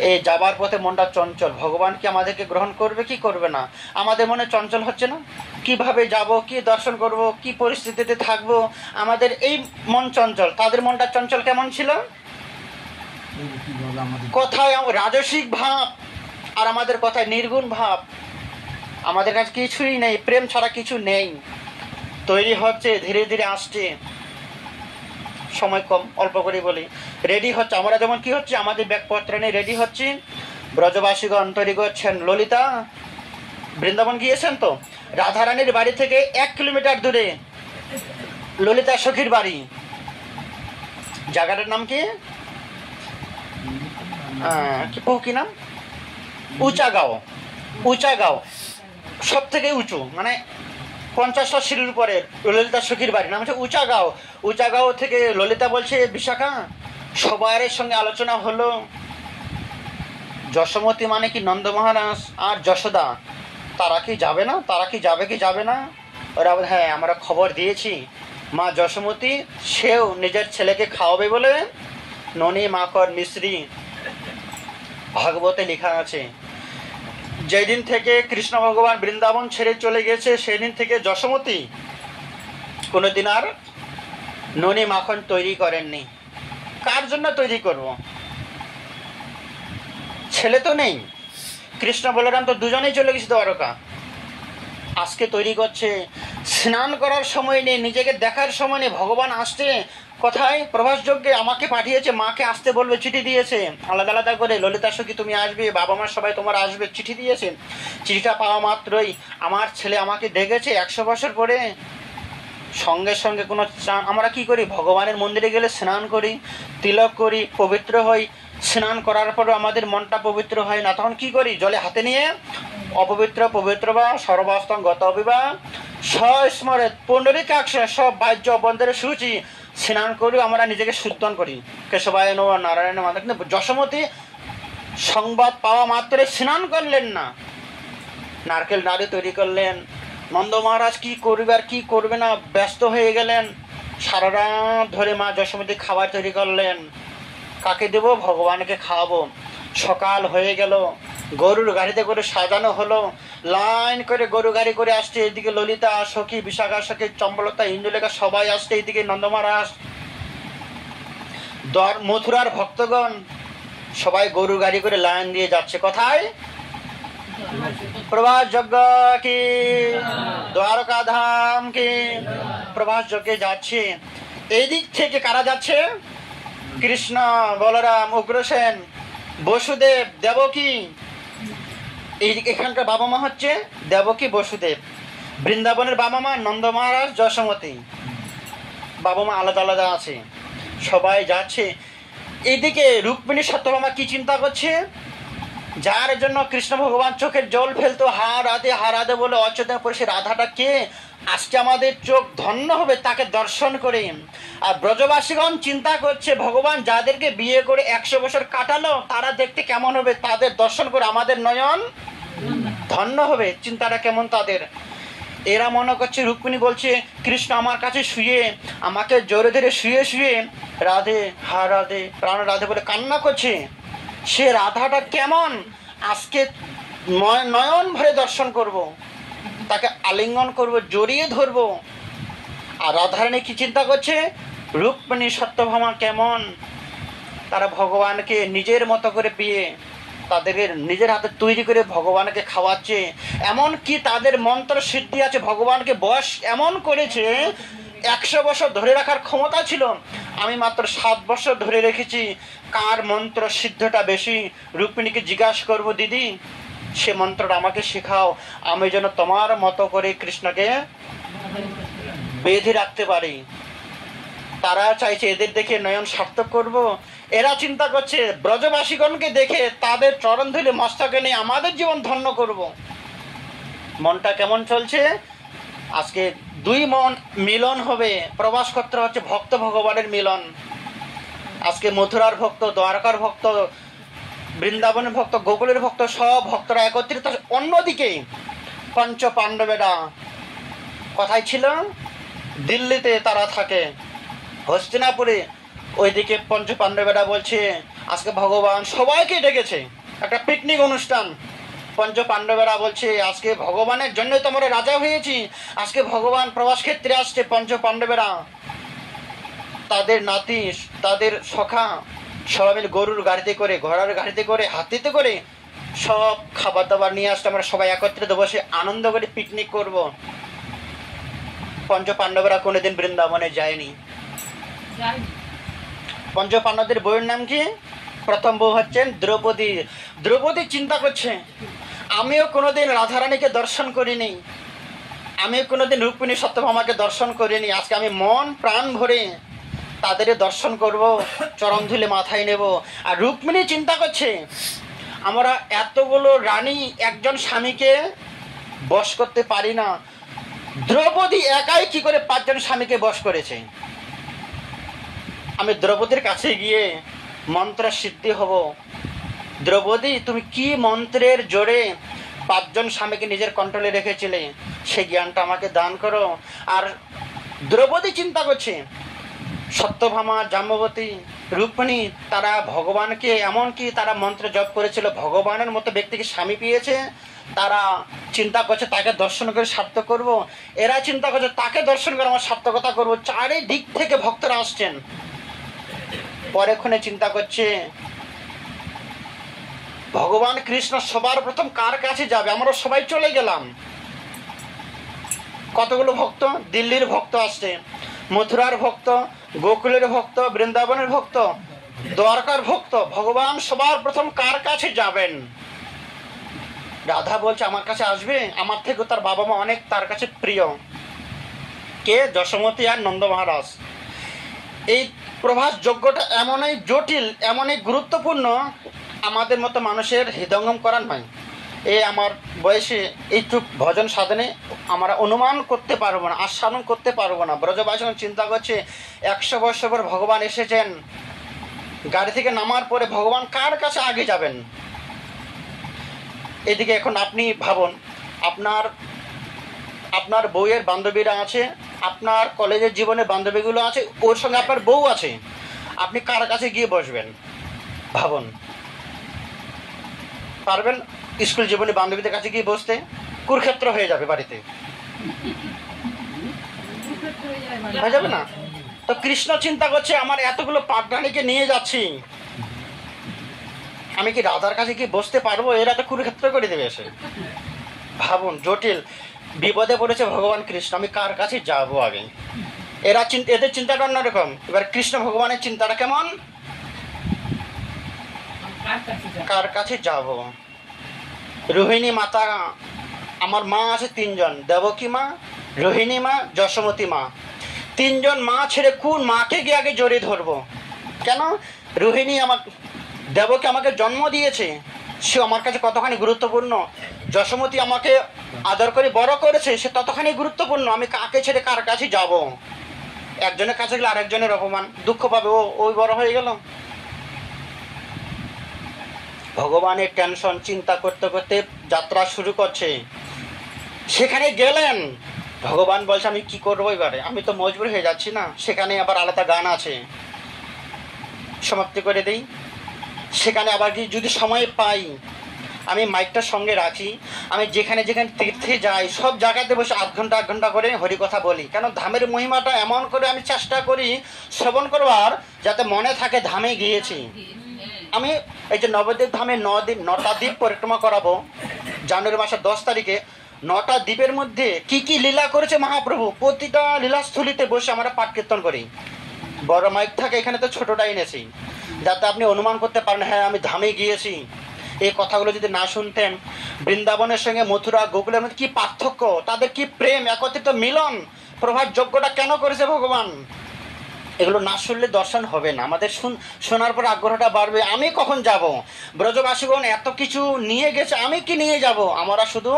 এই যাবার পথে মনটা চঞ্চল, ভগবান কি আমাদেরকে গ্রহণ করবে কি করবে না? আমাদের মনে চঞ্চল হচ্ছে না? কিভাবে যাব, কি দর্শন করব, কি পরিস্থিতিতে থাকবো, আমাদের এই মন চঞ্চল। তাদের মনটা চঞ্চল কেমন ছিল? কথায় রাজসিক ভাব, আর আমাদের কথায় নির্গুণ ভাব। আমাদের কাছে কিছুই নেই, প্রেম ছাড়া কিছু নেই। তৈরি হচ্ছে, ধীরে ধীরে আসছে, সময় কম, অল্প করে বলি। রেডি হচ্ছে, আমরা যেমন কি হচ্ছে, আমাদের ব্যাগপত্র নিয়ে রেডি হচ্ছি। ব্রজবাসীগণ তৈরি করছেন। ললিতা বৃন্দাবন গিয়েছেন তো, রাধারানীর বাড়ি থেকে 1 কিলোমিটার দূরে ললিতা সখীর বাড়ি। জায়গাটার নাম কি? কি নাম? উঁচাগাঁও। উঁচাগাঁও সব থেকে উঁচু, মানে 50টা সিঁড়ির উপরে ললিতা সখীর বাড়ি, নাম হচ্ছে উঁচাগাঁও। উঁচাগাঁও থেকে ললিতা বলছে, বিশাখা সবার সঙ্গে আলোচনা হলো, যশোমতী মানে কি নন্দ মহারাজ আর যশোদা, তারা কি যাবে না? তারা কি যাবে না? ওরা বলে, হ্যাঁ আমরা খবর দিয়েছি, মা যশোমতী সেও নিজের ছেলেকে খাওয়াবে বলে ননি মাকর মিশ্রি ভাগবতে লেখা আছে। যেদিন থেকে কৃষ্ণ ভগবান বৃন্দাবন ছেড়ে চলে গেছে, সেদিন থেকে যশোমতী কোনোদিন আর ননি মাখন তৈরি করেননি। কার জন্য তৈরি করব? ছেলে তো নেই, কৃষ্ণ বলরাম তো দুজনেই চলে গেছে দ্বারকা। আজকে তৈরি করছে, স্নান করার সময় নেই, নিজেকে দেখার সময় নেই। ভগবান আসছে কোথায়? প্রভাস যজ্ঞে আমাকে পাঠিয়েছে, মাকে আসতে বলবে, চিঠি দিয়েছে আলাদা আলাদা করে, ললিতা সখী তুমি আসবে, বাবা মা সবাই তোমার আসবে, চিঠি দিয়েছে। চিঠিটা পাওয়া মাত্রই আমার ছেলে আমাকে দেখেছে 100 বছর পরে, সঙ্গে সঙ্গে কোনো আমরা কি করি? ভগবানের মন্দিরে গেলে স্নান করি, তিলক করি, পবিত্র হই। স্নান করার পরও আমাদের মনটা পবিত্র হয় না, তখন কি করি? জলে হাতে নিয়ে অপবিত্র পবিত্র বা সর্বাস্তং গত অবিবা স্মরে পুণ্ডরিকাক্ষ সব বাহ্য অভ্যন্তরে সূচি স্নান করি, আমরা নিজেকে শুদ্ধন করি। কেশবায় নম নারায়ণ মাধব। কিন্তু যশোমতী সংবাদ পাওয়া মাত্রে স্নান করলেন না, নারকেল নাড়ু তৈরি করলেন। নন্দ মহারাজ কি করবে আর কি করবে না ব্যস্ত হয়ে গেলেন। সারা রাত ধরে মা যশোমতী খাবার তৈরি করলেন। কাকে দেব? ভগবানকে খাওয়াবো। সকাল হয়ে গেল, গরুর গাড়িতে করে সাজানো হলো, লাইন করে গরু গাড়ি করে আসছে। এদিকে ললিতা সখী, বিশাখা সখী, চম্বলতা, ইন্দুলেখা সবাই আসছে। এইদিকে নন্দ মহারাজ, মথুরার ভক্তগণ সবাই গরু গাড়ি করে লাইন দিয়ে যাচ্ছে। কোথায়? প্রভাস যজ্ঞ কি, দ্বারকা ধাম কি, প্রভাস যজ্ঞে যাচ্ছে। এই দিক থেকে কারা যাচ্ছে? কৃষ্ণ, বলরাম, উগ্রসেন, বসুদেব, দেবকী। এখানকার বাবা মা হচ্ছে দেবকী, বসুদেব। বৃন্দাবনের বাবা মা নন্দ মহারাজ, যশোমতী। বাবা মা আলাদা আলাদা আছে, সবাই যাচ্ছে। এইদিকে রুক্মিণী সত্যভামা কি চিন্তা করছে? যার জন্য কৃষ্ণ ভগবান চোখের জল ফেলতো, হা রাধে বলে অচেতন পরে, সে রাধাটা কে? আজকে আমাদের চোখ ধন্য হবে তাকে দর্শন করে। আর ব্রজবাসীগণ চিন্তা করছে, ভগবান যাদেরকে বিয়ে করে 100 বছর কাটালো, তারা দেখতে কেমন হবে? তাদের দর্শন করে আমাদের নয়ন ধন্য হবে। চিন্তাটা কেমন তাদের? এরা মনে করছে, রুক্মিণী বলছে, কৃষ্ণ আমার কাছে শুয়ে, আমাকে জোরে ধরে শুয়ে শুয়ে রাধে, হা রাধে, প্রাণ রাধে বলে কান্না করছে। সে রাধাটা কেমন? আজকে নয়ন ভরে দর্শন করব, তাকে আলিঙ্গন করব, জড়িয়ে ধরব। আর রাধারানী কি চিন্তা করছে? রুক্মিণী সত্যভামা কেমন? তারা ভগবানকে নিজের মতো করে পেয়ে তাদেরকে নিজের হাতে তৈরি করে ভগবানকে খাওয়াচ্ছে। এমন কি তাদের মন্ত্র সিদ্ধি আছে, ভগবানকে বশ এমন করেছে, 100 বছর ধরে রাখার ক্ষমতা ছিল। আমি মাত্র 7 বছর ধরে রেখেছি। কার মন্ত্র সিদ্ধটা বেশি? রুক্মিণীকে জিজ্ঞাসা করবো, দিদি সে মন্ত্রটা আমাকে শেখাও, আমি যেন তোমার মতো করে কৃষ্ণকে বেঁধে রাখতে পারি। তারা চাইছে এদের দেখে নয়ন সার্থক করব। এরা চিন্তা করছে ব্রজবাসীগণকে দেখে তাদের চরণ ধুলে মস্তকে নিয়ে আমাদের জীবন ধন্য করব। মনটা কেমন চলছে? আজকে দুই মন মিলন হবে। প্রবাস করতে হচ্ছে ভক্ত ভগবানের মিলন। আজকে মথুরার ভক্ত, দ্বারকার ভক্ত, বৃন্দাবনের ভক্ত, গোকুলের ভক্ত, সব ভক্তরা একত্রিত। অন্যদিকে পঞ্চ পাণ্ডবেরা কোথায় ছিল? দিল্লিতে তারা থাকে, হস্তিনাপুরে। ওইদিকে পঞ্চ পাণ্ডবেরা বলছে আজকে ভগবান সবাইকে ডেকেছে, একটা পিকনিক অনুষ্ঠান। পঞ্চ পাণ্ডবেরা বলছে আজকে ভগবানের জন্যই তো আমরা রাজা হয়েছি, আজকে ভগবান প্রবাস ক্ষেত্রে আসছে। পঞ্চ পাণ্ডবেরা, তাদের নাতি, তাদের সখা সবাই মিলে গরুর গাড়িতে করে, ঘোড়ার গাড়িতে করে, হাতিতে করে সব খাবার দাবার নিয়ে আসতে, আমরা সবাই একত্রিত বসে আনন্দ করে পিকনিক করব। পঞ্চ পাণ্ডবেরা কোনোদিন বৃন্দাবনে যায়নি। পঞ্চ পাণ্ডবদের বউয়ের নাম কি? প্রথম বউ হচ্ছেন দ্রৌপদী। দ্রৌপদী চিন্তা করছে, আমিও কোনোদিন রাধারানীকে দর্শন করিনি, আমিও কোনোদিন রুক্মিণী সত্যভামাকে দর্শন করিনি। আজকে আমি মন প্রাণ ভরে তাদের দর্শন করব, চরণ ধুলে মাথায় নেব। আর রুক্মিণী চিন্তা করছে, আমরা এতগুলো রানী একজন স্বামীকে বশ করতে পারি না, দ্রৌপদী একাই কি করে 5 জন স্বামীকে বশ করেছে? আমি দ্রৌপদীর কাছে গিয়ে মন্ত্র সিদ্ধি হব, দ্রৌপদী তুমি কি মন্ত্রের জোরে 5 জন স্বামীকে নিজের কন্ট্রোলে রেখেছিলে, সেই জ্ঞানটা আমাকে দান করো। আর দ্রৌপদী চিন্তা করছে, সত্যভামা, জাম্ববতী, রুক্মিণী তারা ভগবানকে, এমনকি তারা মন্ত্র জপ করেছিল, ভগবানের মতো ব্যক্তিকে স্বামী পেয়েছে, তারা চিন্তা করছে তাকে দর্শন করে সার্থক করব। এরা চিন্তা করছে তাকে দর্শন করে আমার সার্থকতা করবো। চারিদিক থেকে ভক্তরা আসছেন। পরেক্ষণে চিন্তা করছে ভগবান কৃষ্ণ সবার প্রথম কার কাছে যাবে? আমরা সবাই চলে গেলাম। কতগুলো ভক্ত, দিল্লির ভক্ত আসছে, মথুরার ভক্ত, গোকুলের ভক্ত, বৃন্দাবনের ভক্ত, দ্বারকার ভক্ত, ভগবান সবার প্রথম কার কাছে যাবেন? রাধা বলছে আমার কাছে আসবে, আমার থেকে তার বাবা মা অনেক তার কাছে প্রিয়। কে? যশোমতী আর নন্দ মহারাজ। এই প্রভাস যজ্ঞটা এমনই জটিল, এমনই গুরুত্বপূর্ণ, আমাদের মতো মানুষের হৃদয়ঙ্গম করার নয়। আমার বয়সে এইটুক ভজন সাধনে আমরা অনুমান করতে পারবো না, আস্বাদন করতে পারবো না। ব্রজবাসী চিন্তা করছে 100 বছর পর ভগবান এসেছেন, গাড়ি থেকে নামার পরে ভগবান কার কাছে আগে যাবেন? এদিকে এখন আপনি ভাবুন, আপনার বউয়ের বান্ধবীরা আছে, আপনার কলেজের জীবনে বান্ধবীগুলো আছে, ওর সঙ্গে আপনার বউ আছে, আপনি কার কাছে গিয়ে বসবেন? ভাবুন, পারবেন স্কুল জীবনে বান্ধবীদের কাছে গিয়ে বসতে? কুরুক্ষেত্র হয়ে যাবে, বাড়িতে হয়ে যাবে না? তো কৃষ্ণ চিন্তা করছে আমার এতগুলো পাটরানীকে নিয়ে যাচ্ছি, আমি কি রাধার কাছে কি বসতে পারবো? এরা তো কুরুক্ষেত্র করে দেবে এসে। ভাবুন, জটিল বিপদে পড়েছে ভগবান কৃষ্ণ, আমি কার কাছে যাবো আগে? এদের চিন্তাটা অন্যরকম। এবার কৃষ্ণ ভগবানের চিন্তাটা কেমন? কার কাছে যাব? রোহিণী মাতা, আমার মা আছে 3 জন, দেবকী মা, রোহিণী মা, যশোমতী মা। 3 জন মা ছেড়ে কোন মাকে গিয়ে আগে জড়িয়ে ধরবো? কেন? রোহিণী দেবকী আমাকে জন্ম দিয়েছে, সে আমার কাছে কতখানি গুরুত্বপূর্ণ। যশোমতী আমাকে আদর করে বড় করেছে, সে ততখানি গুরুত্বপূর্ণ। আমি কাকে ছেড়ে কার কাছে যাব? একজনের কাছে গেলে আরেকজনের অপমান, দুঃখ পাবে, ওই বড় হয়ে গেল। ভগবানের টেনশন চিন্তা করতে করতে যাত্রা শুরু করছে। সেখানে গেলেন, ভগবান বলছে আমি কি করবো এবারে, আমি তো মজবুর হয়ে যাচ্ছি না। সেখানে আবার আলাদা গান আছে, সমাপ্তি করে দিই। সেখানে আবার কি যদি সময় পাই, আমি মাইকটার সঙ্গে রাখি, আমি যেখানে যেখানে তীর্থে যাই সব জায়গাতে বসে 8 ঘন্টা করে হরিকথা বলি। কেন? ধামের মহিমাটা এমন করে আমি চেষ্টা করি শ্রবণ করবার, যাতে মনে থাকে ধামে গিয়েছি। আমি এই যে নবদ্বীপ ধামে 9টা দ্বীপ পরিক্রমা করাবো জানুয়ারি মাসের 10 তারিখে। 9টা দ্বীপের মধ্যে কি কি লীলা করেছে মহাপ্রভু, প্রতিটা লীলাস্থলীতে বসে আমরা পাঠ কীর্তন করি। বড় মাইক থাকে, এখানে তো ছোটটা এনেছি, যাতে আপনি অনুমান করতে পারেন হ্যাঁ আমি ধামে গিয়েছি। এই কথাগুলো যদি না শুনতেন, বৃন্দাবনের সঙ্গে মথুরা গোকুলের মধ্যে কি পার্থক্য, তাদের কি প্রেম, একত্রিত মিলন, প্রভাত যজ্ঞটা কেন করেছে ভগবান, এগুলো না শুনলে দর্শন হবে না। আমাদের শোনার পর আগ্রহটা বাড়বে, আমি কখন যাব? ব্রজবাসীগণ এত কিছু নিয়ে গেছে, আমি কি নিয়ে যাব? আমরা শুধু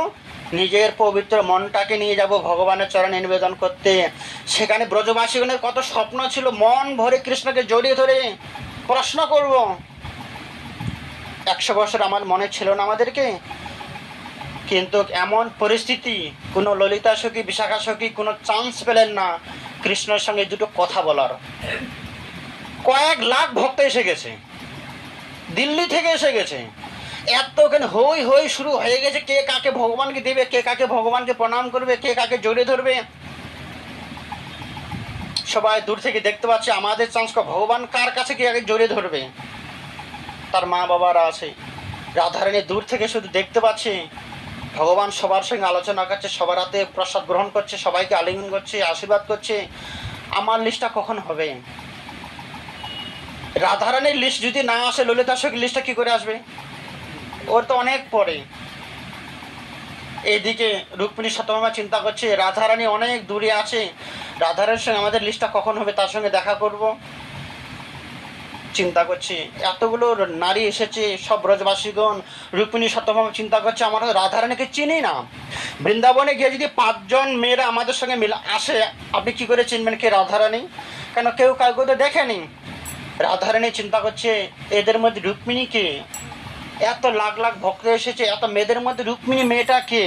নিজের পবিত্র মনটাকে নিয়ে যাব ভগবানের চরণে নিবেদন করতে। সেখানে ব্রজবাসীগণের কত স্বপ্ন ছিল, মন ভরে কৃষ্ণকে জড়িয়ে ধরে প্রশ্ন করব। 100 বছর আমার মনে ছিল না আমাদেরকে, কিন্তু এমন পরিস্থিতি, কোনো ললিতা সখী, বিশাখা সখী কোনো চান্স পেলেন না কৃষ্ণের সঙ্গে দুটো কথা বলার। কয়েক লাখ ভক্ত এসে গেছে, দিল্লি থেকে এসে গেছে, এত ওখানে হই হই শুরু হয়ে গেছে। কে কাকে ভগবানকে দেবে, কে কাকে ভগবানকে প্রণাম করবে, কে কাকে জড়িয়ে ধরবে। সবাই দূর থেকে দেখতে পাচ্ছে আমাদের চান্স, ভগবান কার কাছে কে আগে জড়িয়ে ধরবে। তার মা বাবারা আছে, রাধারানী দূর থেকে শুধু দেখতে পাচ্ছে ভগবান সবার সঙ্গে আলোচনা করছে, সবার হাতে প্রসাদ গ্রহণ করছে, সবাইকে আলিঙ্গন করছে, আশীর্বাদ করছে। আমার লিস্টটা কখন হবে? রাধারানীর লিস্ট যদি না আসে, ললিতা সখীর লিস্টটা কি করে আসবে? ওর তো অনেক পরে। এইদিকে রুক্মিণী সত্যভামা চিন্তা করছে রাধারানী অনেক দূরে আছে, রাধারানীর সঙ্গে আমাদের লিস্টটা কখন হবে, তার সঙ্গে দেখা করব। চিন্তা করছি এতগুলো নারী এসেছে, সব ব্রজবাসীগণ, রুক্মিণী সত্যভামা চিন্তা করছে আমরা রাধারানীকে চিনি না। বৃন্দাবনে গিয়ে যদি 5 জন মেয়েরা আমাদের সঙ্গে মিলে আসে, আপনি কি করে চিনবেন কে রাধারানী? কেন কেউ কাউকে তো দেখেনি। রাধারানী চিন্তা করছে এদের মধ্যে রুক্মিণী কে? এত লাখ লাখ ভক্ত এসেছে, এত মেয়েদের মধ্যে রুক্মিণী মেয়েটা কে?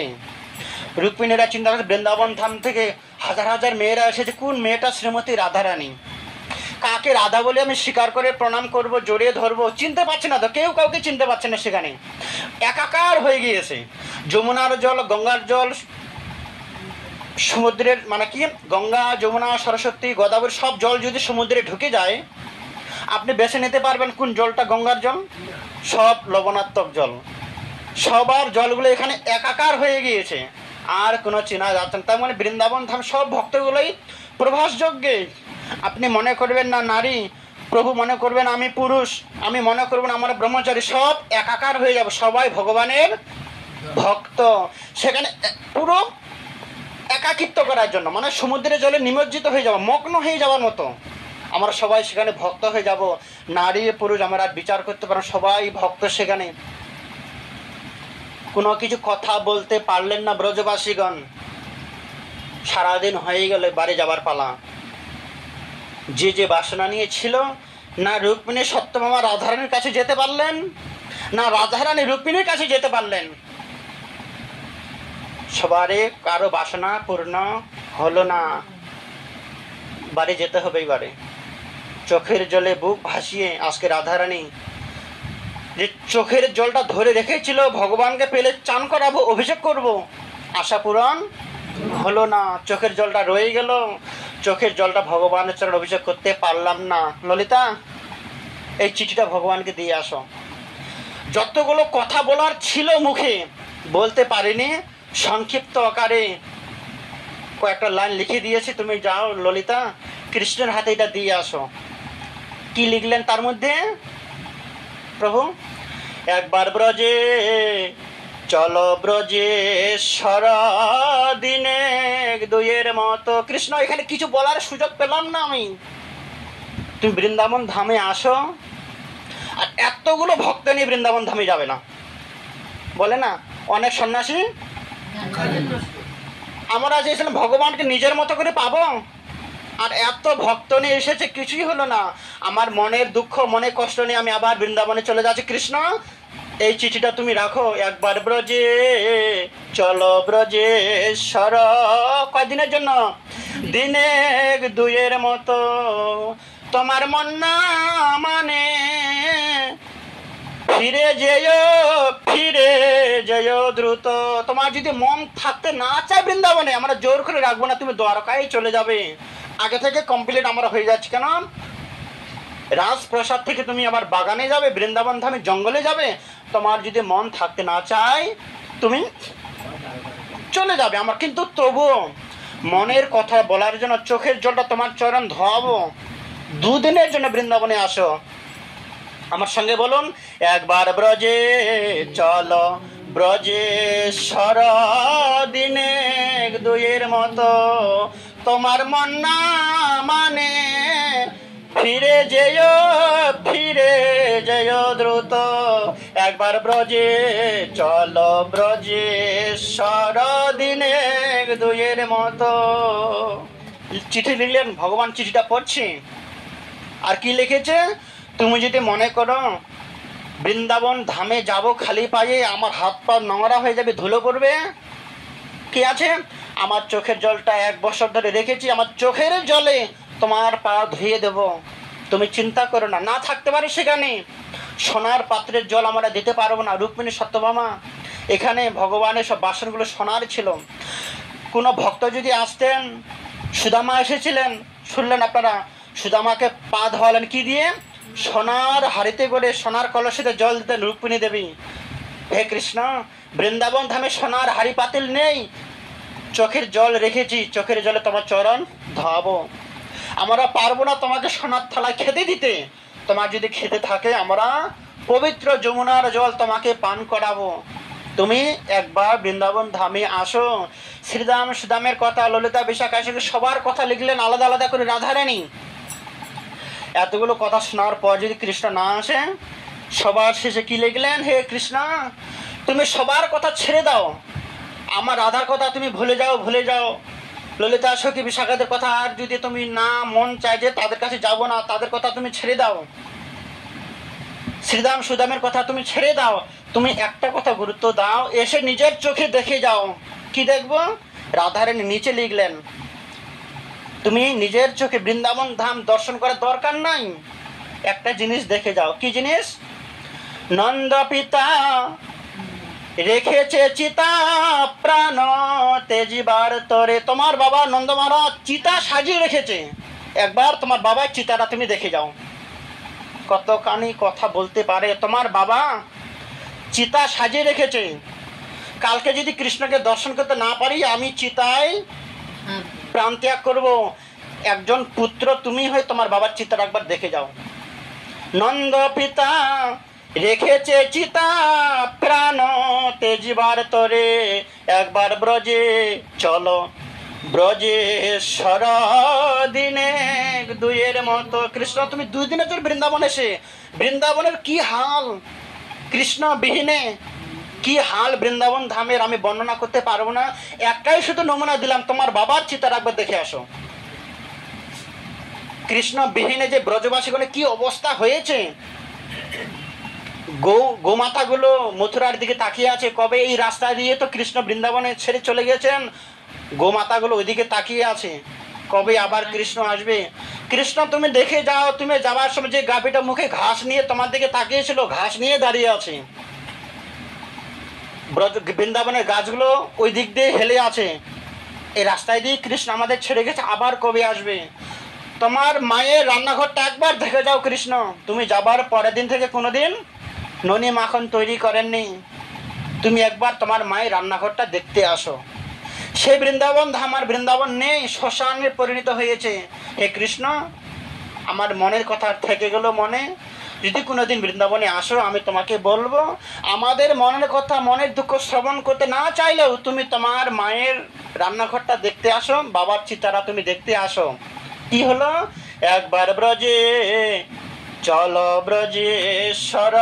রুক্মিণীরা চিন্তা করছে বৃন্দাবন ধাম থেকে হাজার হাজার মেয়েরা এসেছে, কোন মেয়েটা শ্রীমতী রাধারানী? কাকে রাধা বলে আমি স্বীকার করে প্রণাম করব, জড়িয়ে ধরবো? চিনতে পারছে না তো, কেউ কাউকে চিনতে পারছে না। সেখানে একাকার হয়ে গিয়েছে। যমুনার জল, গঙ্গার জল, সমুদ্রের মানে কি, গঙ্গা, যমুনা, সরস্বতী, গোদাবরী সব জল যদি সমুদ্রে ঢুকে যায়, আপনি বেছে নিতে পারবেন কোন জলটা গঙ্গার জল? সব লবণাত্মক জল। সবার জলগুলো এখানে একাকার হয়ে গিয়েছে, আর কোনো চেনা যাচ্ছে না। তার মানে বৃন্দাবন ধাম সব ভক্তগুলোই প্রভাসযোগ্যে। আপনি মনে করবেন না নারী, প্রভু মনে করবেন আমি পুরুষ, আমি মনে করবেন আমার ব্রহ্মচারী, সব একাকার হয়ে যাবে, সবাই ভগবানের ভক্ত। সেখানে পুরো একাকিত্ব করার জন্য, মানে সমুদ্রের জলে নিমজ্জিত হয়ে যাওয়া, মগ্ন হয়ে যাওয়ার মতো আমরা সবাই সেখানে ভক্ত হয়ে যাব। নারী পুরুষ আমরা আর বিচার করতে পারবো, সবাই ভক্ত সেখানে। কোনো কিছু কথা বলতে পারলেন না ব্রজবাসীগণ। সারাদিন হয়ে গেল, বাড়ি যাবার পালা। যে যে বাসনা নিয়ে ছিল, না রুক্মিণী সত্যভামা রাধারানীর কাছে যেতে পারলেন, না রাধারানী রুক্মিণীর কাছে যেতে পারলেন। সবারে কারো বাসনা পূর্ণ হলো না। বাড়ি যেতে হবে এবারে। চোখের জলে বুক ভাসিয়ে আজকে রাধারানী যে চোখের জলটা ধরে রেখেছিল, ভগবানকে পেলে চান করাবো, অভিষেক করব, আশা পূরণ হলো না। চোখের জলটা রয়ে গেল, চোখের জলটা ভগবানের চরণ অভিষেক করতে পারলাম না। ললিতা, এই চিঠিটা ভগবানকে দিয়ে আসো। যতগুলো কথা বলার ছিল মুখে বলতে পারিনি, সংক্ষিপ্ত আকারে কয়েকটা লাইন লিখে দিয়েছি, তুমি যাও ললিতা, কৃষ্ণের হাতে এটা দিয়ে আসো। কি লিখলেন তার মধ্যে? প্রভু, একবার ব্রজে চলো ব্রজেশ্বর দিনে দুইয়ের মতো। কৃষ্ণ, এখানে কিছু বলার সুযোগ পেলাম না আমি, তুমি বৃন্দাবন ধামে আসো। আর এতগুলো ভক্ত নিয়ে বৃন্দাবন ধামে যাবে না, বলে না অনেক সন্ন্যাসী। আমরা চেয়েছিলাম ভগবানকে নিজের মতো করে পাবো, আর এত ভক্ত নিয়ে এসেছে, কিছুই হলো না। আমার মনের দুঃখ, মনে কষ্ট নিয়ে আমি আবার বৃন্দাবনে চলে যাচ্ছি। কৃষ্ণ, এই চিঠিটা তুমি রাখো। একবার ব্রজে চলো ব্রজেশ্বর, কয়দিনের জন্য? দিনে দুইয়ের মতো। তোমার মন না মানে ফিরে যেও দ্রুত। তোমার যদি মন থাকতে না চায় বৃন্দাবনে, আমরা জোর করে রাখবো না, তুমি দ্বারকায় চলে যাবে। আগে থেকে কমপ্লিট আমরা হয়ে যাচ্ছে। কেন? রাজপ্রাসাদ থেকে তুমি আবার বাগানে যাবে, বৃন্দাবন ধামে জঙ্গলে যাবে। তোমার যদি মন থাকতে না চায় তুমি চলে যাবে আমার, কিন্তু তবুও মনের কথা বলার জন্য চোখের জলটা তোমার চরণ ধোয়াবো। 2 দিনের জন্য বৃন্দাবনে আসো। আমার সঙ্গে বলুন, একবার ব্রজে চলো ব্রজেশ্বর দিনে দুইয়ের মতো। তোমার মন না মানে ফিরে যেও দ্রুত। একবার ব্রজে চলো ব্রজেশ্বর দিনে দুইয়ের মতো। চিঠি লিখলেন, ভগবান চিঠিটা পড়ছি। আর কি লিখেছে? তুমি যদি মনে করো বৃন্দাবন ধামে যাব খালি পায়ে, আমার হাত পা নোংরা হয়ে যাবে, ধুলো পড়বে, কি আছে? আমার চোখের জলটা 1 বছর ধরে রেখেছি, আমার চোখের জলে তোমার পা ধুয়ে দেব, তুমি চিন্তা করো না। না থাকতে পারে সেখানে, সোনার পাত্রের জল আমরা দিতে পারবো না। রুক্মিণী সত্যভামা, এখানে ভগবানের সব বাসনগুলো সোনার ছিল। কোনো ভক্ত যদি আসতেন, সুদামা এসেছিলেন, শুনলেন আপনারা, সুদামাকে পা ধোয়ালেন কি দিয়ে? সোনার হাড়িতে করে, সোনার কলসিতে জল দিতেন রুক্মিণী দেবী। হে কৃষ্ণ, বৃন্দাবন ধামে সোনার হাড়ি পাতিল নেই, চোখের জল রেখেছি, চোখের জলে তোমার চরণ ধোয়াবো। আমরা পারবো না তোমাকে সোনার থালায় খেতে দিতে। তোমার যদি খেতে থাকে, আমরা পবিত্র যমুনার জল তোমাকে পান করাবো। তুমি একবার বৃন্দাবন ধামে আসো। শ্রীদাম, সুদামের কথা, ললিতা, বিশাখা, সবার কথা লিখলেন আলাদা আলাদা করে রাধারানী। এতগুলো কথা শোনার পর যদি কৃষ্ণ না আসে, সবার শেষে কি লিখলেন? হে কৃষ্ণ, তুমি সবার কথা ছেড়ে দাও, আমার রাধার কথা তুমি ভুলে যাও, ললিতা সখী বিশাখাদের কথা আর যদি তুমি না মন চাই যে তাদের কাছে যাব না, তাদের কথা তুমি ছেড়ে দাও, শ্রীদাম সুদামের কথা তুমি ছেড়ে দাও, তুমি একটা কথা গুরুত্ব দাও, এসে নিজের চোখে দেখে যাও। কি দেখবো? রাধারানী নিচে লিখলেন, তুমি নিজের চোখে বৃন্দাবন ধাম দর্শন করার দরকার নাই, একটা জিনিস দেখে যাও। কি জিনিস? নন্দ পিতা রেখেছে চিতা প্রাণ তেজিবার তরে। তোমার বাবা নন্দ মহারাজ চিতা সাজিয়ে রেখেছে, একবার তোমার বাবার চিতাটা তুমি দেখে যাও। কতখানি কথা বলতে পারে! তোমার বাবা চিতা সাজিয়ে রেখেছে, কালকে যদি কৃষ্ণকে দর্শন করতে না পারি, আমি চিতায় প্রাণ ত্যাগ করবো। একজন পুত্র তুমি হয়ে তোমার বাবার চিতাটা একবার দেখে যাও। নন্দ পিতা রেখেছে চিতা প্রাণ তেজিবার তরে, একবার ব্রজে চলো, ব্রজেশ্বর দিনে দুইয়ের মতো। কৃষ্ণ তুমি 2 দিনের জন্য বৃন্দাবন এসে, বৃন্দাবনের কি হাল, কৃষ্ণ বিহীনে কি হাল বৃন্দাবন ধামের, আমি বর্ণনা করতে পারবো না। একটাই শুধু নমুনা দিলাম, তোমার বাবার চিতার একবার দেখে আসো। কৃষ্ণ বিহীনে যে ব্রজবাসীগুলো কি অবস্থা হয়েছে, গোমাতাগুলো মথুরার দিকে তাকিয়ে আছে, কবে এই রাস্তা দিয়ে তো কৃষ্ণ বৃন্দাবনে ছেড়ে চলে গেছেন, গোমাতাগুলো ওইদিকে তাকিয়ে আছে, কবে আবার কৃষ্ণ আসবে। কৃষ্ণ তুমি দেখে যাও, তুমি যাবার সময় যে গাভীটা মুখে ঘাস নিয়ে তোমার দিকে তাকিয়েছিল, ঘাস নিয়ে দাঁড়িয়ে আছে। বৃন্দাবনের গাছগুলো ওই দিক দিয়ে হেলে আছে, এই রাস্তায় দিয়ে কৃষ্ণ আমাদের ছেড়ে গেছে, আবার কবে আসবে। তোমার মায়ের রান্নাঘরটা একবার দেখে যাও কৃষ্ণ, তুমি যাবার পরের দিন থেকে কোনোদিন ননি মাখন তৈরি করেননি, তুমি একবার তোমার মায়ের রান্নাঘরটা দেখতে আসো। সেই বৃন্দাবন ধাম আর বৃন্দাবন নেই, শ্মশানে পরিণত হয়েছে। হে কৃষ্ণ, আমার মনের কথা থেকে গেল মনে, যদি কোনোদিন বৃন্দাবনে আসো আমি তোমাকে বলবো, আমাদের মনের কথা মনের দুঃখ শ্রবণ করতে না চাইলেও তুমি তোমার মায়ের রান্নাঘরটা দেখতে আসো, বাবার চিতারা তুমি দেখতে আসো। কি হলো? একবার ব্রজে চলো, ব্রজেশ্বর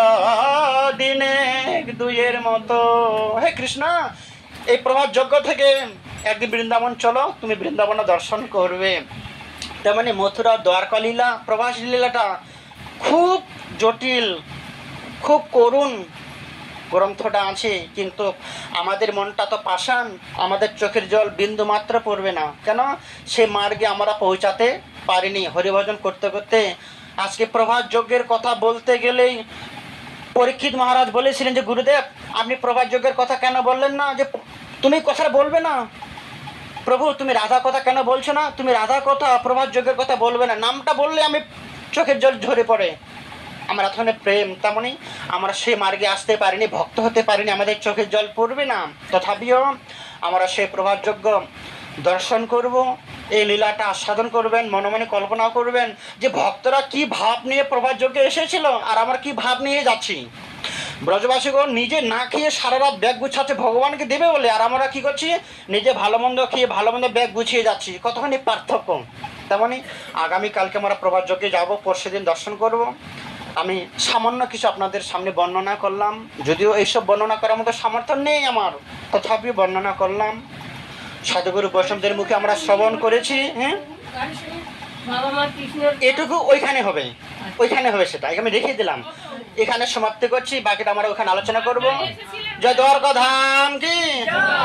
দিনে দুইয়ের মতো। হে কৃষ্ণ, এই প্রভাত যজ্ঞ থেকে একদিন বৃন্দাবন চলো, তুমি বৃন্দাবনে দর্শন করবে। তেমনি মথুরা দ্বারকা লীলা, প্রভাস লীলাটা খুব জটিল, খুব করুণ গ্রন্থটা আছে, কিন্তু আমাদের মনটা তো পাষাণ, আমাদের চোখের জল বিন্দু মাত্র পড়বে না। কেন? সে মার্গে আমরা পৌঁছাতে পারিনি। হরিভজন করতে করতে আজকে প্রভাত যজ্ঞের কথা বলতে গেলেই পরীক্ষিত মহারাজ বলেছিলেন যে গুরুদেব, আপনি প্রভাত যজ্ঞের কথা কেন বললেন না? যে তুমি কথা বলবে না প্রভু, তুমি রাধা কথা কেন বলছো না? তুমি রাধা কথা, প্রভাত যজ্ঞের কথা বলবে না? নামটা বললে আমি চোখের জল ঝরে পড়ে। আমার এতখানি প্রেম, তেমনি আমরা সে মার্গে আসতে পারিনি, ভক্ত হতে পারিনি, আমাদের চোখের জল পড়বে না। তথাপিও আমরা সে প্রভাত যজ্ঞ দর্শন করব, এই লীলাটা আস্বাদন করবেন, মনে মনে কল্পনা করবেন যে ভক্তরা কি ভাব নিয়ে প্রভাত যজ্ঞে এসেছিল আর আমরা কি ভাব নিয়ে যাচ্ছি। ব্রজবাসীগণ নিজে না খেয়ে সারা রাত ব্যাগ গুছাচ্ছে ভগবানকে দেবে বলে, আর আমরা কি করছি? নিজে ভালো মন্দ খেয়ে ভালো মন্দ ব্যাগ গুছিয়ে যাচ্ছি। কতখানি পার্থক্য! তেমনি আগামীকালকে আমরা প্রভাত যজ্ঞে যাবো, পরশু দিন দর্শন করব। আমি সামান্য কিছু আপনাদের সামনে বর্ণনা করলাম, যদিও এইসব বর্ণনা করার মতো সামর্থ্য নেই আমার, তথাপি বর্ণনা করলাম। সাধুগুরু বৈষ্ণবদের মুখে আমরা শ্রবণ করেছি। হ্যাঁ, এটুকু ওইখানে হবে, ওইখানে হবে, সেটা আমি রেখে দিলাম। এখানে সমাপ্তি করছি, বাকিটা আমরা ওখানে আলোচনা করব। জয় দ্বারকা ধাম কি,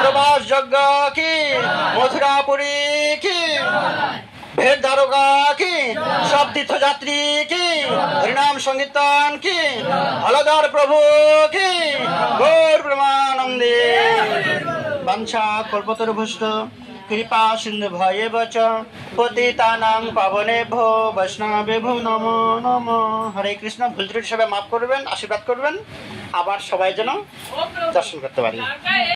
প্রভাস যজ্ঞ কি, মথুরাপুরী কি, ভেদ দ্বারকা কি, সব তীর্থযাত্রী কি, হরিনাম সংকীর্তন কি, হলধর প্রভু কি, গৌর প্রেমানন্দে। বাঞ্ছা কল্পতরুভ্যশ্চ কৃপা সিন্ধু ভয়েব চ পতিতানাং পাবনেভ্যো বৈষ্ণবেভ্যো নমো নমো। হরে কৃষ্ণ। ভুল ত্রুটি সবাই মাফ করবেন, আশীর্বাদ করবেন, আবার সবাই যেন দর্শন করতে পারি।